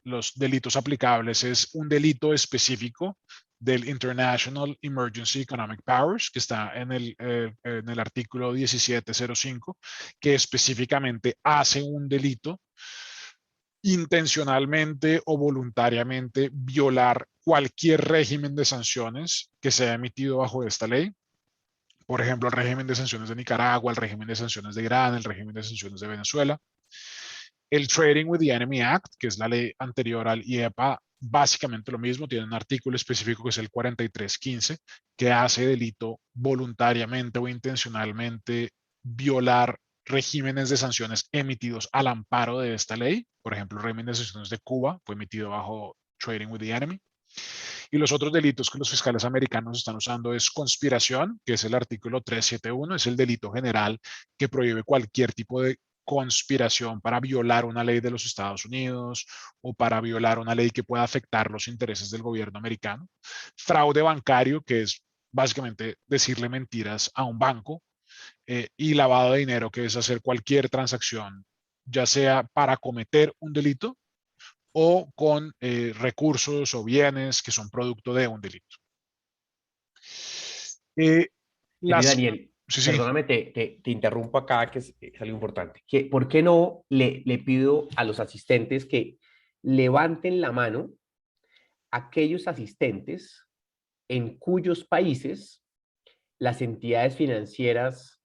los delitos aplicables, es un delito específico del International Emergency Economic Powers, que está en el artículo 1705, que específicamente hace un delito intencionalmente o voluntariamente violar cualquier régimen de sanciones que se haya emitido bajo esta ley. Por ejemplo, el régimen de sanciones de Nicaragua, el régimen de sanciones de Irán, el régimen de sanciones de Venezuela. El Trading with the Enemy Act, que es la ley anterior al IEPA, básicamente lo mismo, tiene un artículo específico que es el 4315, que hace delito voluntariamente o intencionalmente violar regímenes de sanciones emitidos al amparo de esta ley. Por ejemplo, el régimen de sanciones de Cuba fue emitido bajo Trading with the Enemy. Y los otros delitos que los fiscales americanos están usando es conspiración, que es el artículo 371, es el delito general que prohíbe cualquier tipo de conspiración para violar una ley de los Estados Unidos o para violar una ley que pueda afectar los intereses del gobierno americano. Fraude bancario, que es básicamente decirle mentiras a un banco. Y lavado de dinero, que es hacer cualquier transacción, ya sea para cometer un delito o con recursos o bienes que son producto de un delito. Querido Daniel, Sí, sí. Perdóname, te interrumpo acá, que es algo importante. ¿Por qué no le pido a los asistentes que levanten la mano aquellos asistentes en cuyos países las entidades financieras,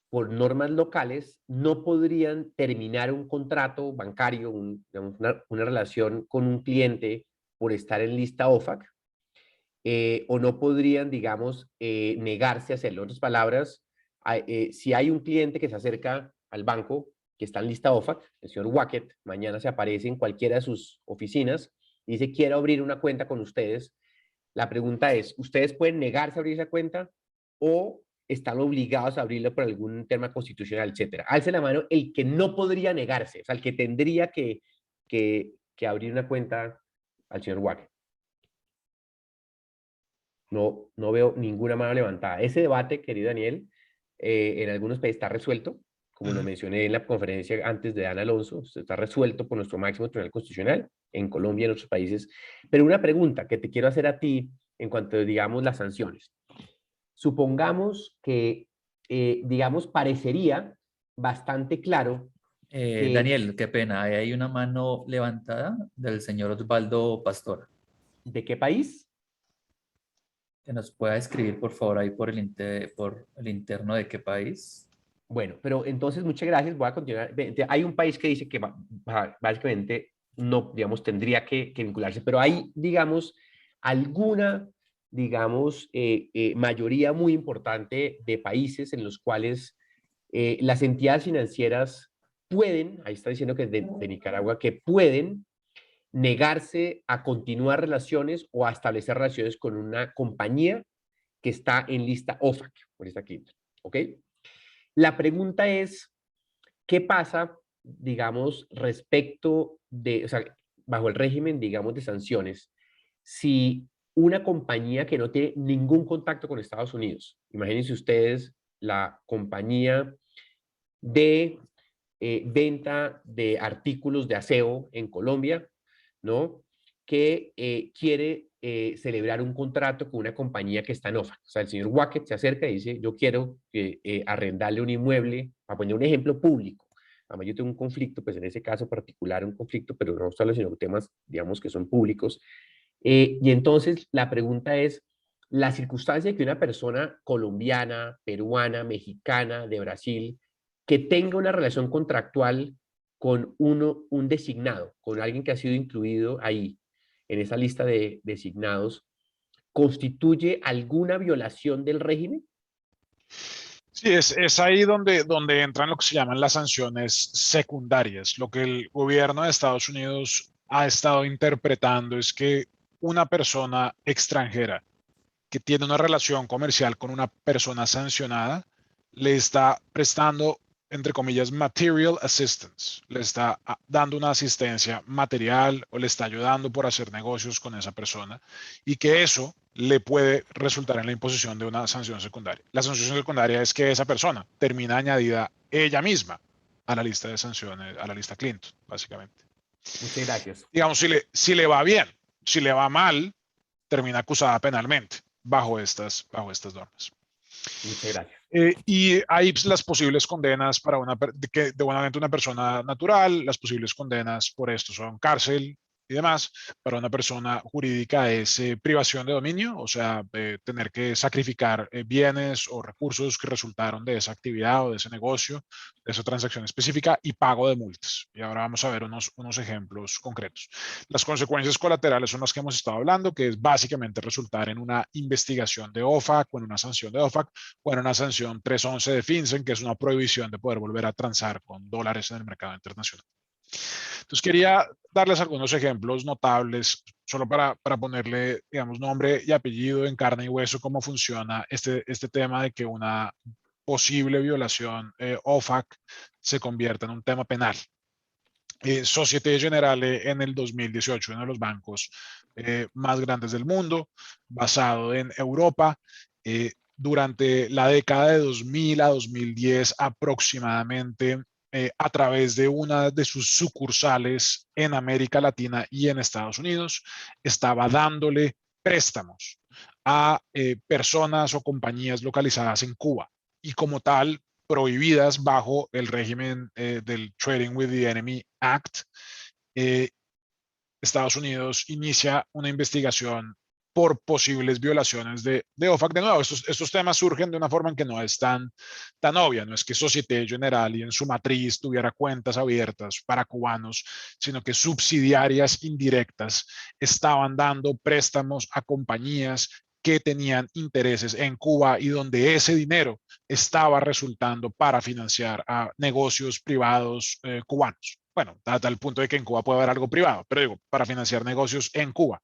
por normas locales, no podrían terminar un contrato bancario, digamos, una relación con un cliente por estar en lista OFAC, o no podrían, digamos, negarse a hacerlo? En otras palabras, si hay un cliente que se acerca al banco que está en lista OFAC, el señor Wackett, mañana se aparece en cualquiera de sus oficinas y dice, quiero abrir una cuenta con ustedes. La pregunta es, ¿ustedes pueden negarse a abrir esa cuenta o están obligados a abrirla por algún tema constitucional, etcétera? Alce la mano el que no podría negarse, o sea, el que tendría que abrir una cuenta al señor Wackett. No veo ninguna mano levantada. Ese debate, querido Daniel, en algunos países está resuelto, como lo mencioné en la conferencia antes de Dan Alonso, está resuelto por nuestro máximo tribunal constitucional, en Colombia y en otros países. Pero una pregunta que te quiero hacer a ti en cuanto a, digamos, las sanciones. Supongamos que, digamos, parecería bastante claro que... Daniel, qué pena, ahí hay una mano levantada del señor Osvaldo Pastor. ¿De qué país? Que nos pueda escribir, por favor, ahí por por el interno de qué país. Bueno, pero entonces muchas gracias, voy a continuar. Hay un país que dice que básicamente no, digamos, tendría que vincularse, pero hay, digamos, alguna, digamos, mayoría muy importante de países en los cuales las entidades financieras pueden, ahí está diciendo que es de Nicaragua, que pueden negarse a continuar relaciones o a establecer relaciones con una compañía que está en lista OFAC, por esta aquí, ¿ok? La pregunta es, ¿qué pasa, digamos, respecto de, o sea, bajo el régimen, digamos, de sanciones, si una compañía que no tiene ningún contacto con Estados Unidos, imagínense ustedes la compañía de venta de artículos de aseo en Colombia, ¿no? Que quiere celebrar un contrato con una compañía que está en OFAC. O sea, el señor Wackett se acerca y dice, yo quiero arrendarle un inmueble, para poner un ejemplo público. Además, yo tengo un conflicto, pues en ese caso particular un conflicto, pero no solo, sino temas, digamos, que son públicos. Y entonces la pregunta es, la circunstancia de que una persona colombiana, peruana, mexicana, de Brasil, que tenga una relación contractual con un designado, con alguien que ha sido incluido ahí, en esa lista de designados, ¿constituye alguna violación del régimen? Sí, es ahí donde entran lo que se llaman las sanciones secundarias. Lo que el gobierno de Estados Unidos ha estado interpretando es que una persona extranjera que tiene una relación comercial con una persona sancionada le está prestando, entre comillas, material assistance, le está dando una asistencia material o le está ayudando por hacer negocios con esa persona, y que eso le puede resultar en la imposición de una sanción secundaria. La sanción secundaria es que esa persona termina añadida ella misma a la lista de sanciones, a la lista Clinton, básicamente. Muchas gracias. Digamos, si le va bien, si le va mal, termina acusada penalmente bajo estas normas. Muchas gracias. Y hay las posibles condenas para una persona natural. Las posibles condenas por esto son cárcel y demás. Para una persona jurídica es privación de dominio, o sea, tener que sacrificar bienes o recursos que resultaron de esa actividad o de ese negocio, de esa transacción específica, y pago de multas. Y ahora vamos a ver unos ejemplos concretos. Las consecuencias colaterales son las que hemos estado hablando, que es básicamente resultar en una investigación de OFAC o en una sanción de OFAC o en una sanción 311 de FinCEN, que es una prohibición de poder volver a transar con dólares en el mercado internacional. Entonces quería darles algunos ejemplos notables, solo para ponerle, digamos, nombre y apellido en carne y hueso, cómo funciona este tema de que una posible violación OFAC se convierta en un tema penal. Société Générale en el 2018, uno de los bancos más grandes del mundo, basado en Europa, durante la década de 2000 a 2010 aproximadamente, a través de una de sus sucursales en América Latina y en Estados Unidos, estaba dándole préstamos a personas o compañías localizadas en Cuba. y como tal prohibidas bajo el régimen del Trading with the Enemy Act. Estados Unidos inicia una investigación por posibles violaciones de OFAC. De nuevo, estos temas surgen de una forma en que no es tan obvia. No es que Société Générale en su matriz tuviera cuentas abiertas para cubanos, sino que subsidiarias indirectas estaban dando préstamos a compañías que tenían intereses en Cuba y donde ese dinero estaba resultando para financiar a negocios privados cubanos. Bueno, hasta el punto de que en Cuba puede haber algo privado, pero digo, para financiar negocios en Cuba.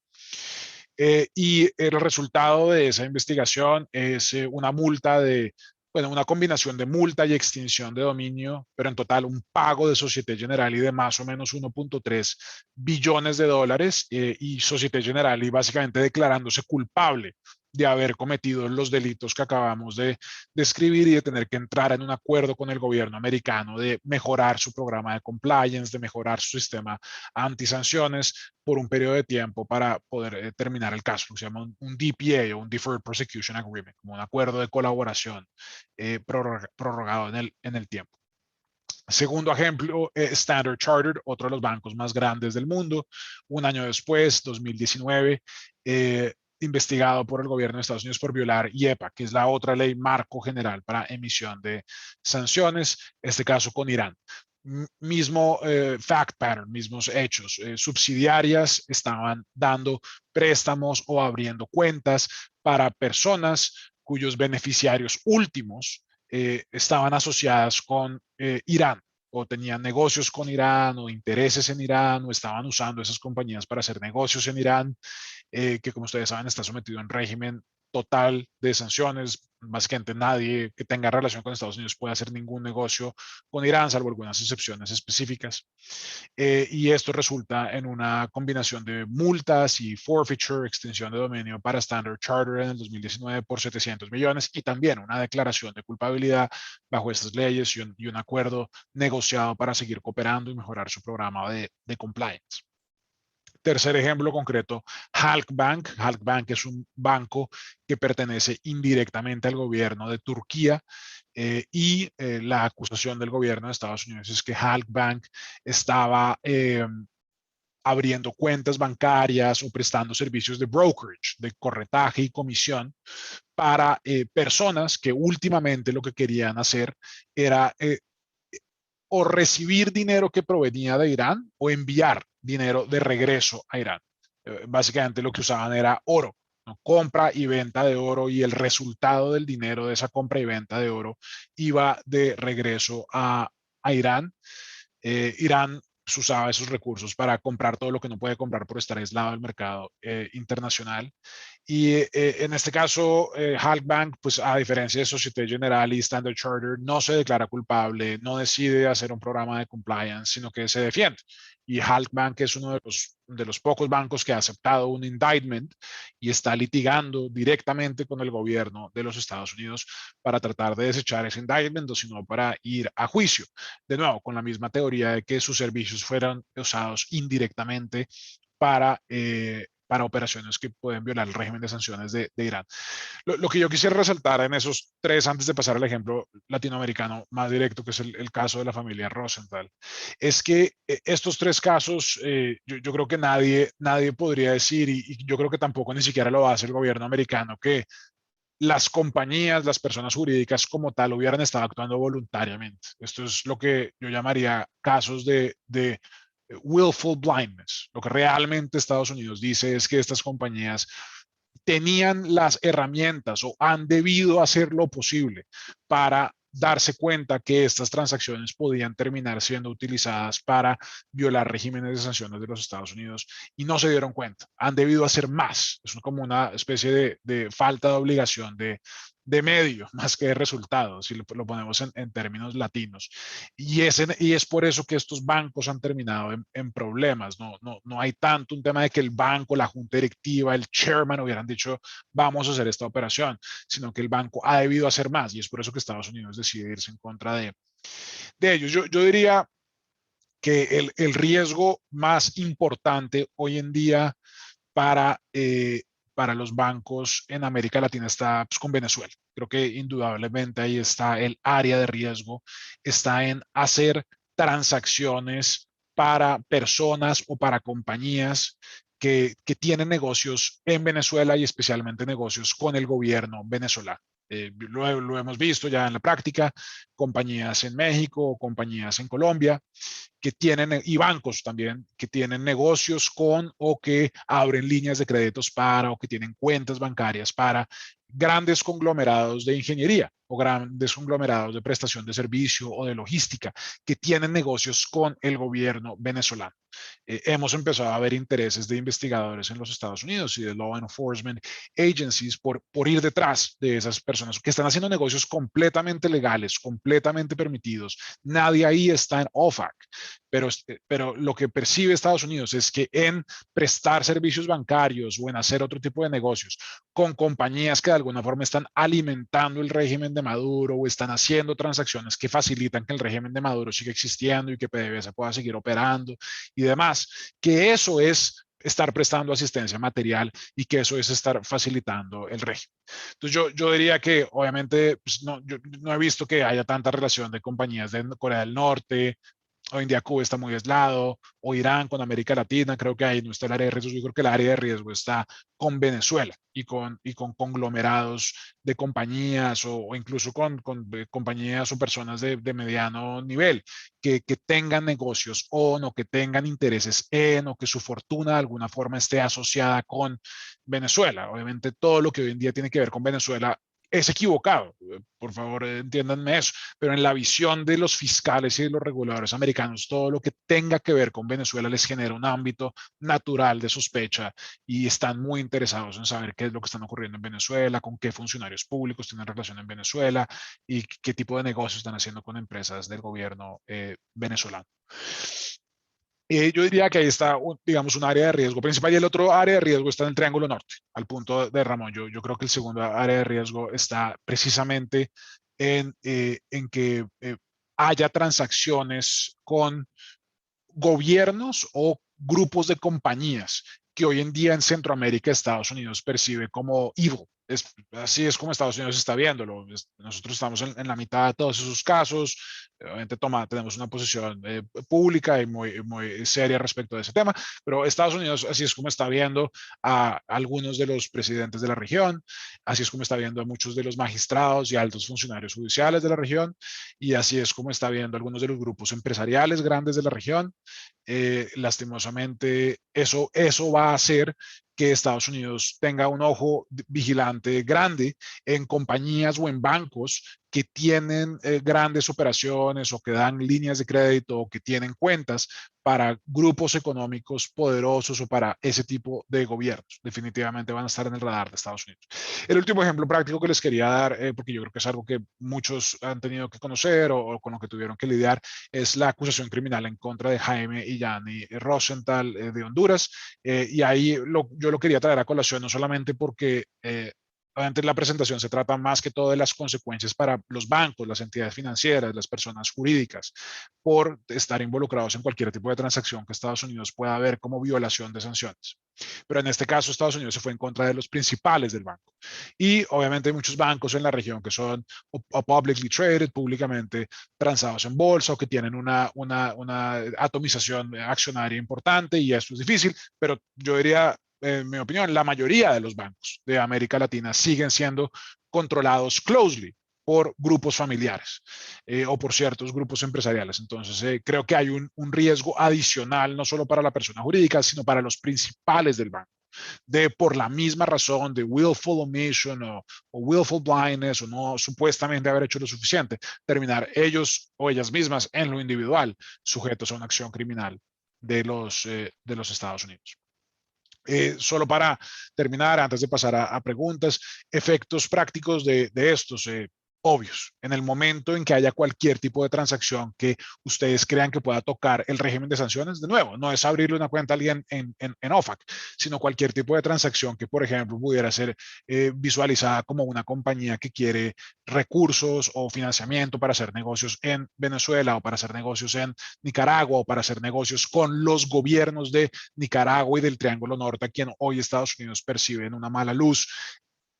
Y el resultado de esa investigación es una multa de, bueno, una combinación de multa y extinción de dominio, pero en total un pago de Société Générale de más o menos 1.3 billones de dólares y Société Générale básicamente declarándose culpable de haber cometido los delitos que acabamos de describir y de tener que entrar en un acuerdo con el gobierno americano de mejorar su programa de compliance, de mejorar su sistema antisanciones por un periodo de tiempo para poder terminar el caso. Se llama un DPA o un Deferred Prosecution Agreement, como un acuerdo de colaboración prorrogado en el tiempo. Segundo ejemplo, Standard Chartered, otro de los bancos más grandes del mundo. Un año después, 2019, investigado por el gobierno de Estados Unidos por violar IEPA, que es la otra ley marco general para emisión de sanciones, este caso con Irán. Mismo fact pattern, mismos hechos. Subsidiarias estaban dando préstamos o abriendo cuentas para personas cuyos beneficiarios últimos estaban asociadas con Irán o tenían negocios con Irán o intereses en Irán o estaban usando esas compañías para hacer negocios en Irán, que como ustedes saben está sometido en régimen total de sanciones. Básicamente nadie que tenga relación con Estados Unidos puede hacer ningún negocio con Irán, salvo algunas excepciones específicas. Y esto resulta en una combinación de multas y forfeiture, extinción de dominio para Standard Chartered en el 2019 por 700 millones y también una declaración de culpabilidad bajo estas leyes y un acuerdo negociado para seguir cooperando y mejorar su programa de compliance. Tercer ejemplo concreto, Halkbank. Halkbank es un banco que pertenece indirectamente al gobierno de Turquía y la acusación del gobierno de Estados Unidos es que Halkbank estaba abriendo cuentas bancarias o prestando servicios de brokerage, de corretaje y comisión para personas que últimamente lo que querían hacer era o recibir dinero que provenía de Irán o enviar dinero de regreso a Irán. Básicamente lo que usaban era oro, ¿no? Compra y venta de oro y el resultado del dinero de esa compra y venta de oro iba de regreso a Irán. Irán usaba esos recursos para comprar todo lo que no puede comprar por estar aislado del mercado internacional. Y en este caso, Halkbank, pues a diferencia de Société Générale y Standard Chartered, no se declara culpable, no decide hacer un programa de compliance, sino que se defiende. Y Halkbank es uno de los pocos bancos que ha aceptado un indictment y está litigando directamente con el gobierno de los Estados Unidos para tratar de desechar ese indictment, o sino para ir a juicio. De nuevo, con la misma teoría de que sus servicios fueran usados indirectamente para operaciones que pueden violar el régimen de sanciones de Irán. Lo que yo quisiera resaltar en esos tres, antes de pasar al ejemplo latinoamericano más directo, que es el caso de la familia Rosenthal, es que estos tres casos, yo creo que nadie podría decir, y yo creo que tampoco ni siquiera lo hace el gobierno americano, que las compañías, las personas jurídicas como tal hubieran estado actuando voluntariamente. Esto es lo que yo llamaría casos de willful blindness. Lo que realmente Estados Unidos dice es que estas compañías tenían las herramientas o han debido hacer lo posible para darse cuenta que estas transacciones podían terminar siendo utilizadas para violar regímenes de sanciones de los Estados Unidos y no se dieron cuenta. Han debido hacer más. Es como una especie de falta de obligación de medio más que de resultados, si lo ponemos en términos latinos. Y es por eso que estos bancos han terminado en problemas. No hay tanto un tema de que el banco, la junta directiva, el chairman hubieran dicho vamos a hacer esta operación, sino que el banco ha debido hacer más y es por eso que Estados Unidos decide irse en contra de ellos. Yo diría que el riesgo más importante hoy en día para para los bancos en América Latina está pues, con Venezuela. Creo que indudablemente ahí está el área de riesgo, está en hacer transacciones para personas o para compañías que tienen negocios en Venezuela y especialmente negocios con el gobierno venezolano. Lo hemos visto ya en la práctica, compañías en México, compañías en Colombia, que tienen, y bancos también, que tienen negocios con o que abren líneas de créditos para o que tienen cuentas bancarias para grandes conglomerados de ingeniería o grandes conglomerados de prestación de servicio o de logística que tienen negocios con el gobierno venezolano. Hemos empezado a ver intereses de investigadores en los Estados Unidos y de law enforcement agencies por ir detrás de esas personas que están haciendo negocios completamente legales, completamente permitidos. Nadie ahí está en OFAC, pero lo que percibe Estados Unidos es que en prestar servicios bancarios o en hacer otro tipo de negocios con compañías que de alguna forma están alimentando el régimen de Maduro o están haciendo transacciones que facilitan que el régimen de Maduro siga existiendo y que PDVSA pueda seguir operando y demás, que eso es estar prestando asistencia material y que eso es estar facilitando el régimen. Entonces yo diría que obviamente pues yo no he visto que haya tanta relación de compañías de Corea del Norte. Hoy en día Cuba está muy aislado, o Irán con América Latina, creo que ahí no está el área de riesgo. Yo creo que el área de riesgo está con Venezuela y con conglomerados de compañías o incluso con compañías o personas de mediano nivel que tengan negocios o que tengan intereses en o que su fortuna de alguna forma esté asociada con Venezuela. Obviamente todo lo que hoy en día tiene que ver con Venezuela es equivocado, por favor entiéndanme eso, pero en la visión de los fiscales y de los reguladores americanos, todo lo que tenga que ver con Venezuela les genera un ámbito natural de sospecha y están muy interesados en saber qué es lo que está ocurriendo en Venezuela, con qué funcionarios públicos tienen relación en Venezuela y qué tipo de negocios están haciendo con empresas del gobierno venezolano. Yo diría que ahí está, digamos, un área de riesgo principal y el otro área de riesgo está en el Triángulo Norte, al punto de Ramón. Yo creo que el segundo área de riesgo está precisamente en que haya transacciones con gobiernos o grupos de compañías que hoy en día en Centroamérica, Estados Unidos percibe como evil. Así es como Estados Unidos está viéndolo. Nosotros estamos en la mitad de todos esos casos. Obviamente tenemos una posición pública y muy seria respecto a ese tema, pero Estados Unidos así es como está viendo a algunos de los presidentes de la región, así es como está viendo a muchos de los magistrados y altos funcionarios judiciales de la región, y así es como está viendo a algunos de los grupos empresariales grandes de la región. Lastimosamente, eso va a hacer que Estados Unidos tenga un ojo vigilante grande en compañías o en bancos que tienen grandes operaciones o que dan líneas de crédito o que tienen cuentas para grupos económicos poderosos o para ese tipo de gobiernos. Definitivamente van a estar en el radar de Estados Unidos. El último ejemplo práctico que les quería dar, porque yo creo que es algo que muchos han tenido que conocer o con lo que tuvieron que lidiar, es la acusación criminal en contra de Jaime y Yanni Rosenthal de Honduras. Y ahí yo lo quería traer a colación no solamente porque obviamente la presentación se trata más que todo de las consecuencias para los bancos, las entidades financieras, las personas jurídicas, por estar involucrados en cualquier tipo de transacción que Estados Unidos pueda ver como violación de sanciones. Pero en este caso Estados Unidos se fue en contra de los principales del banco. Y obviamente hay muchos bancos en la región que son o publicly traded, públicamente transados en bolsa o que tienen una atomización accionaria importante y esto es difícil, pero yo diría, en mi opinión, la mayoría de los bancos de América Latina siguen siendo controlados closely por grupos familiares o por ciertos grupos empresariales. Entonces, creo que hay un riesgo adicional, no solo para la persona jurídica, sino para los principales del banco, de por la misma razón de willful omission o willful blindness o no supuestamente haber hecho lo suficiente, terminar ellos o ellas mismas en lo individual sujetos a una acción criminal de los Estados Unidos. Solo para terminar, antes de pasar a preguntas, efectos prácticos de estos. obvios. En el momento en que haya cualquier tipo de transacción que ustedes crean que pueda tocar el régimen de sanciones, de nuevo, no es abrirle una cuenta a alguien en OFAC, sino cualquier tipo de transacción que, por ejemplo, pudiera ser visualizada como una compañía que quiere recursos o financiamiento para hacer negocios en Venezuela o para hacer negocios en Nicaragua o para hacer negocios con los gobiernos de Nicaragua y del Triángulo Norte, a quien hoy Estados Unidos percibe en una mala luz.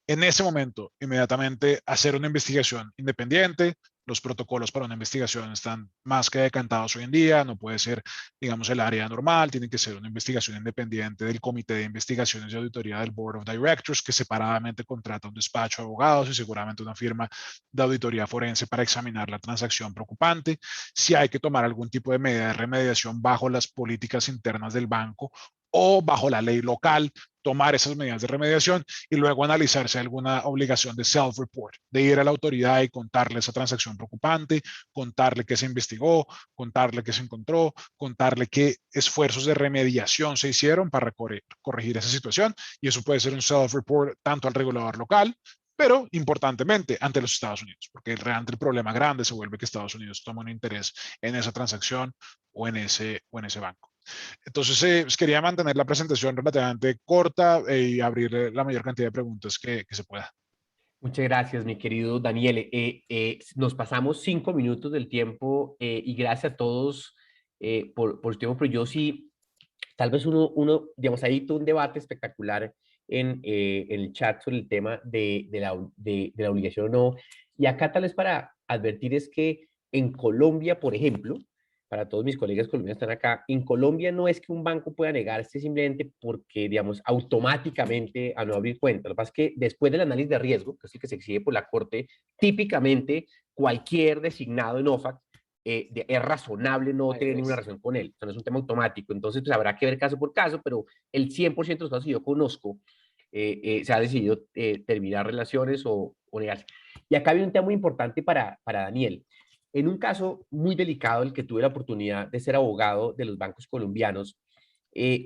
En ese momento, inmediatamente hacer una investigación independiente. Los protocolos para una investigación están más que decantados hoy en día. No puede ser, digamos, el área normal. Tiene que ser una investigación independiente del Comité de Investigaciones y Auditoría del Board of Directors, que separadamente contrata un despacho de abogados y seguramente una firma de auditoría forense para examinar la transacción preocupante. Si hay que tomar algún tipo de medida de remediación bajo las políticas internas del banco o bajo la ley local, tomar esas medidas de remediación y luego analizar si hay alguna obligación de self-report, de ir a la autoridad y contarle esa transacción preocupante, contarle qué se investigó, contarle qué se encontró, contarle qué esfuerzos de remediación se hicieron para corregir esa situación. Y eso puede ser un self-report tanto al regulador local, pero importantemente ante los Estados Unidos, porque realmente el problema grande se vuelve que Estados Unidos toma un interés en esa transacción o en ese banco. Entonces, pues quería mantener la presentación relativamente corta y abrir la mayor cantidad de preguntas que se pueda. Muchas gracias, mi querido Daniel. Nos pasamos 5 minutos del tiempo y gracias a todos por su tiempo, pero yo sí, tal vez digamos, ahí tuvo un debate espectacular en el chat sobre el tema de la obligación o no. Y acá tal vez para advertir es que en Colombia, por ejemplo, para todos mis colegas colombianos que están acá, en Colombia no es que un banco pueda negarse simplemente porque, digamos, automáticamente a no abrir cuenta. Lo que pasa es que después del análisis de riesgo, que es el que se exige por la Corte, típicamente cualquier designado en OFAC es razonable no tener ninguna relación con él. O sea, no es un tema automático. Entonces, pues habrá que ver caso por caso, pero el 100% de los casos que yo conozco se ha decidido terminar relaciones o negarse. Y acá hay un tema muy importante para Daniel. En un caso muy delicado, el que tuve la oportunidad de ser abogado de los bancos colombianos,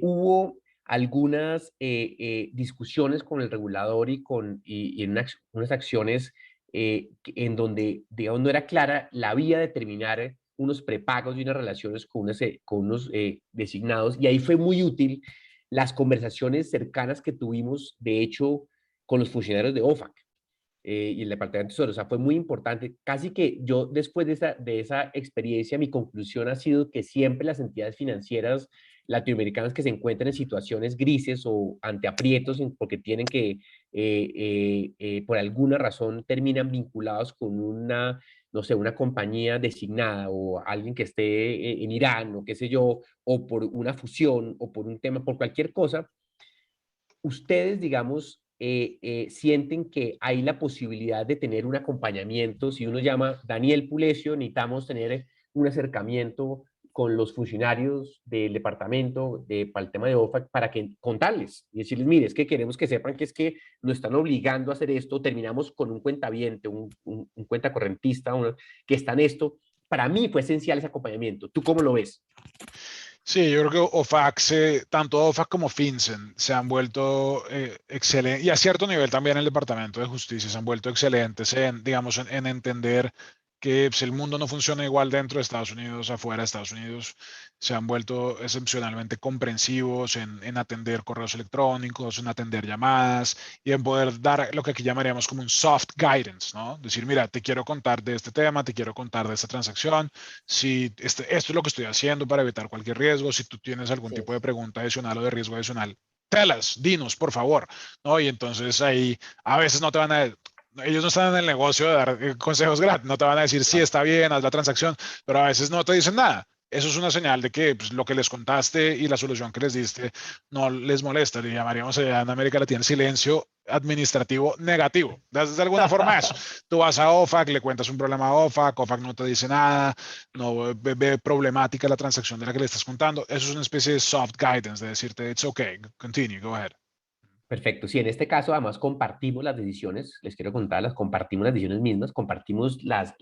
hubo algunas discusiones con el regulador y en unas acciones en donde, digamos, no era clara la vía de determinar unos prepagos y unas relaciones con unos designados. Y ahí fue muy útil las conversaciones cercanas que tuvimos, de hecho, con los funcionarios de OFAC. Y el Departamento de Tesoro. O sea, fue muy importante. Casi que yo, después de esa experiencia, mi conclusión ha sido que siempre las entidades financieras latinoamericanas que se encuentran en situaciones grises o ante aprietos porque tienen que, por alguna razón, terminan vinculados con una, no sé, una compañía designada o alguien que esté en Irán o qué sé yo, o por una fusión o por un tema, por cualquier cosa, ustedes, digamos, sienten que hay la posibilidad de tener un acompañamiento. Si uno llama Daniel Pulesio, necesitamos tener un acercamiento con los funcionarios del departamento para el tema de OFAC para que contarles y decirles, mire, es que queremos que sepan que es que nos están obligando a hacer esto, terminamos con un cuentaviente, un cuentacorrentista que está en esto. Para mí fue esencial ese acompañamiento. ¿Tú cómo lo ves? Sí, yo creo que OFAC, tanto OFAC como FinCEN se han vuelto excelentes, y a cierto nivel también el Departamento de Justicia se han vuelto excelentes en, digamos, en entender que pues, el mundo no funciona igual dentro de Estados Unidos, afuera de Estados Unidos. Se han vuelto excepcionalmente comprensivos en atender correos electrónicos, en atender llamadas y en poder dar lo que aquí llamaríamos como un soft guidance, ¿no? Decir, mira, te quiero contar de este tema, te quiero contar de esta transacción, si esto es lo que estoy haciendo para evitar cualquier riesgo, si tú tienes algún tipo de pregunta adicional o de riesgo adicional, dinos, por favor, ¿no? Y entonces ahí a veces no te van a... Ellos no están en el negocio de dar consejos gratis, no te van a decir, sí, está bien, haz la transacción, pero a veces no te dicen nada. Eso es una señal de que pues, lo que les contaste y la solución que les diste no les molesta. Le llamaríamos allá en América Latina silencio administrativo negativo. De alguna forma eso. Tú vas a OFAC, le cuentas un problema a OFAC, OFAC no te dice nada, no ve problemática la transacción de la que le estás contando. Eso es una especie de soft guidance, de decirte, it's okay, continue, go ahead. Perfecto. Sí, en este caso además compartimos las decisiones, les quiero contar, las compartimos las decisiones mismas, compartimos las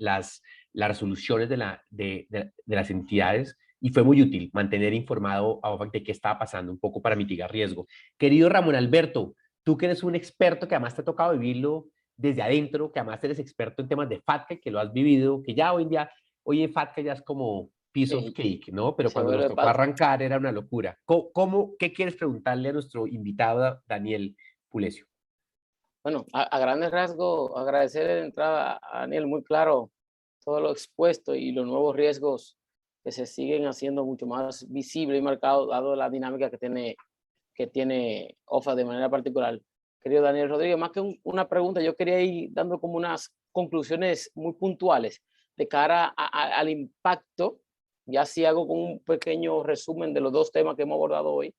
resoluciones de las entidades y fue muy útil mantener informado a OFAC de qué estaba pasando un poco para mitigar riesgo. Querido Ramón Alberto, tú que eres un experto que además te ha tocado vivirlo desde adentro, que además eres experto en temas de FATCA, que lo has vivido, que ya hoy en día, oye, FATCA ya es como piece of cake, ¿no? Pero se cuando nos vuelve tocó arrancar era una locura. ¿Qué quieres preguntarle a nuestro invitado, Daniel Pulesio? Bueno, a grandes rasgos, agradecer de entrada a Daniel, muy claro todo lo expuesto y los nuevos riesgos que se siguen haciendo mucho más visible y marcado, dado la dinámica que tiene OFA de manera particular. Querido Daniel Rodríguez, más que una pregunta, yo quería ir dando como unas conclusiones muy puntuales de cara al impacto. Ya sí hago con un pequeño resumen de los dos temas que hemos abordado hoy,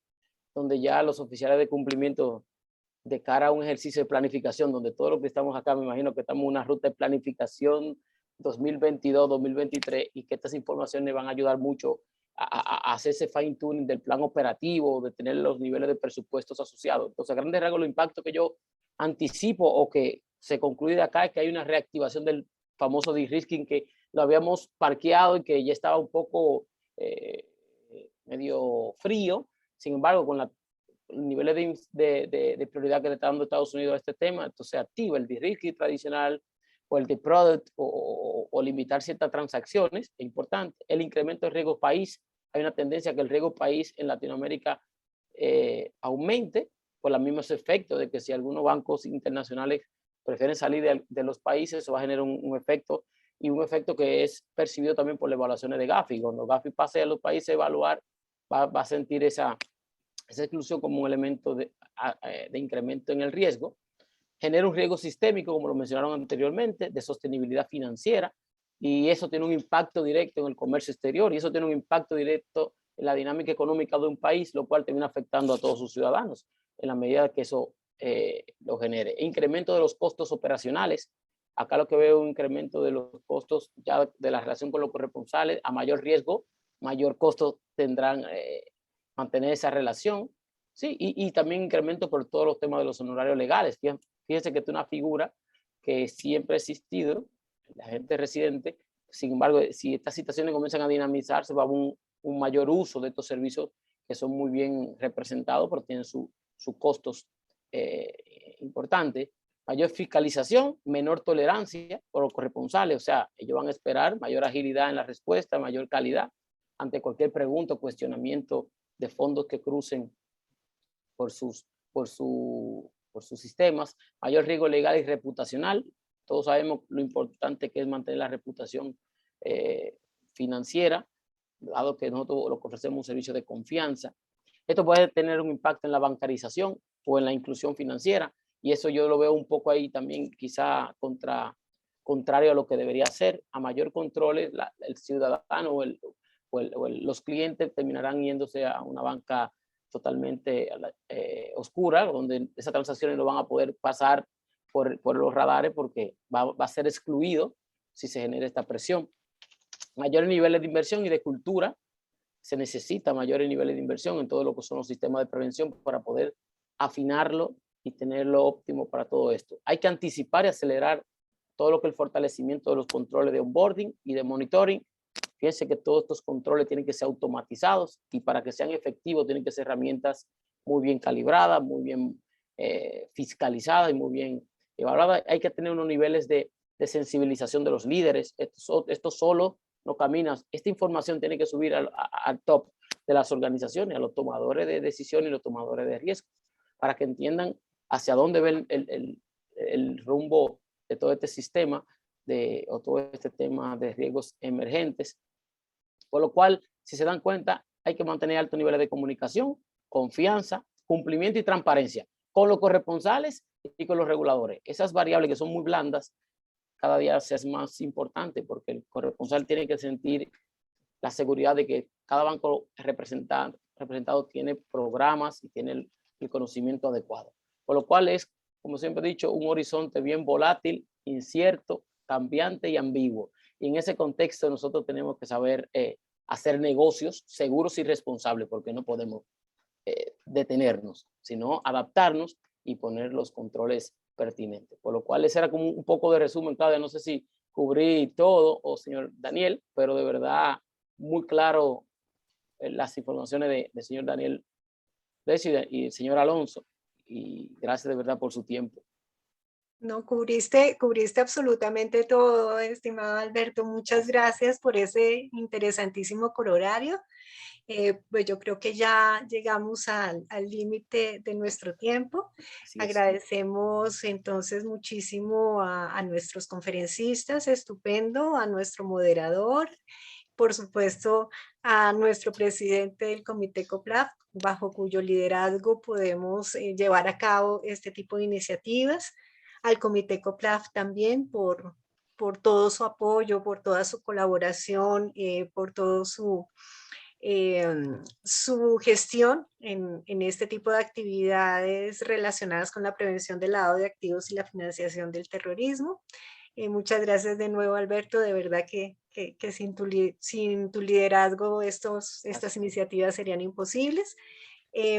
donde ya los oficiales de cumplimiento de cara a un ejercicio de planificación, donde todos los que estamos acá, me imagino que estamos en una ruta de planificación 2022-2023 y que estas informaciones van a ayudar mucho a hacer ese fine tuning del plan operativo, de tener los niveles de presupuestos asociados. Entonces, a grandes rasgos, los impactos que yo anticipo o que se concluye de acá es que hay una reactivación del famoso de-risking que lo habíamos parqueado y que ya estaba un poco medio frío. Sin embargo, con la niveles de prioridad que le está dando Estados Unidos a este tema, entonces activa el de-risking tradicional o el de product o limitar ciertas transacciones, es importante. El incremento de riesgo país, hay una tendencia a que el riesgo país en Latinoamérica aumente por los mismos efectos de que si algunos bancos internacionales prefieren salir de los países, eso va a generar un efecto, y un efecto que es percibido también por las evaluaciones de Gafi. Cuando Gafi pase a los países a evaluar, va a sentir esa exclusión como un elemento de incremento en el riesgo. Genera un riesgo sistémico, como lo mencionaron anteriormente, de sostenibilidad financiera, y eso tiene un impacto directo en el comercio exterior, y eso tiene un impacto directo en la dinámica económica de un país, lo cual termina afectando a todos sus ciudadanos en la medida que eso lo genere. Incremento de los costos operacionales. Acá lo que veo es un incremento de los costos ya de la relación con los corresponsales. A mayor riesgo, mayor costo tendrán mantener esa relación. Sí, y también incremento por todos los temas de los honorarios legales. Fíjense que es una figura que siempre ha existido, la gente residente. Sin embargo, si estas situaciones comienzan a dinamizarse, va a haber un mayor uso de estos servicios que son muy bien representados, pero tienen sus costos importantes. Mayor fiscalización, menor tolerancia por los corresponsales, o sea, ellos van a esperar mayor agilidad en la respuesta, mayor calidad ante cualquier pregunta o cuestionamiento de fondos que crucen por sus sistemas. Mayor riesgo legal y reputacional. Todos sabemos lo importante que es mantener la reputación financiera, dado que nosotros lo que ofrecemos un servicio de confianza. Esto puede tener un impacto en la bancarización o en la inclusión financiera, y eso yo lo veo un poco ahí también quizá contrario a lo que debería ser. A mayor control, el ciudadano los clientes terminarán yéndose a una banca totalmente oscura, donde esas transacciones no van a poder pasar por los radares porque va a ser excluido si se genera esta presión. Mayores niveles de inversión y de cultura. Se necesita mayores niveles de inversión en todo lo que son los sistemas de prevención para poder afinarlo y tenerlo óptimo para todo esto. Hay que anticipar y acelerar todo lo que es el fortalecimiento de los controles de onboarding y de monitoring. Fíjense que todos estos controles tienen que ser automatizados y para que sean efectivos tienen que ser herramientas muy bien calibradas, muy bien fiscalizadas y muy bien evaluadas. Hay que tener unos niveles de sensibilización de los líderes. Esto solo no camina. Esta información tiene que subir al top de las organizaciones, a los tomadores de decisiones y los tomadores de riesgo, para que entiendan hacia dónde va el rumbo de todo este sistema o todo este tema de riesgos emergentes. Por lo cual, si se dan cuenta, hay que mantener altos niveles de comunicación, confianza, cumplimiento y transparencia con los corresponsales y con los reguladores. Esas variables que son muy blandas, cada día se es más importante porque el corresponsal tiene que sentir la seguridad de que cada banco representado tiene programas y tiene el conocimiento adecuado. Por lo cual es, como siempre he dicho, un horizonte bien volátil, incierto, cambiante y ambiguo. Y en ese contexto nosotros tenemos que saber hacer negocios seguros y responsables, porque no podemos detenernos, sino adaptarnos y poner los controles pertinentes. Por lo cual ese era como un poco de resumen, Claudia. No sé si cubrí todo o señor Daniel, pero de verdad muy claro las informaciones del señor Daniel y el señor Alonso. Y gracias de verdad por su tiempo. No, cubriste absolutamente todo, estimado Alberto. Muchas gracias por ese interesantísimo corolario. Pues yo creo que ya llegamos al límite de nuestro tiempo. Así es. Agradecemos entonces muchísimo a nuestros conferencistas, estupendo, a nuestro moderador, por supuesto a nuestro presidente del Comité COPLAF, bajo cuyo liderazgo podemos llevar a cabo este tipo de iniciativas, al Comité COPLAF también por todo su apoyo, por toda su colaboración, por todo su gestión en este tipo de actividades relacionadas con la prevención del lavado de activos y la financiación del terrorismo. Muchas gracias de nuevo, Alberto. De verdad que sin tu liderazgo estas iniciativas serían imposibles.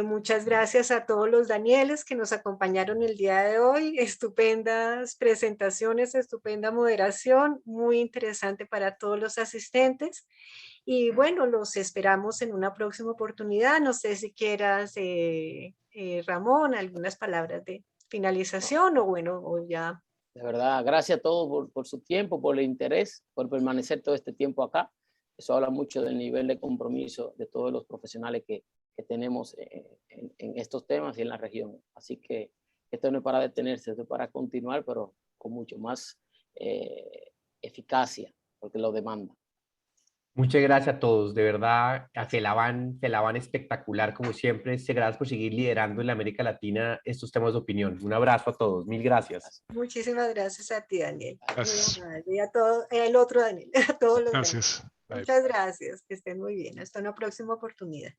Muchas gracias a todos los Danieles que nos acompañaron el día de hoy. Estupendas presentaciones, estupenda moderación, muy interesante para todos los asistentes. Y bueno, los esperamos en una próxima oportunidad. No sé si quieras, Ramón, algunas palabras de finalización o bueno, o ya. De verdad, gracias a todos por su tiempo, por el interés, por permanecer todo este tiempo acá. Eso habla mucho del nivel de compromiso de todos los profesionales que tenemos en estos temas y en la región. Así que esto no es para detenerse, esto es para continuar, pero con mucho más eficacia, porque lo demanda. Muchas gracias a todos, de verdad, a Felaban espectacular como siempre. Gracias por seguir liderando en la América Latina estos temas de opinión. Un abrazo a todos, mil gracias. Muchísimas gracias a ti, Daniel. Gracias. Muy amable. Y a todo, el otro Daniel, a todos los Gracias. Daniel. Muchas gracias, que estén muy bien. Hasta una próxima oportunidad.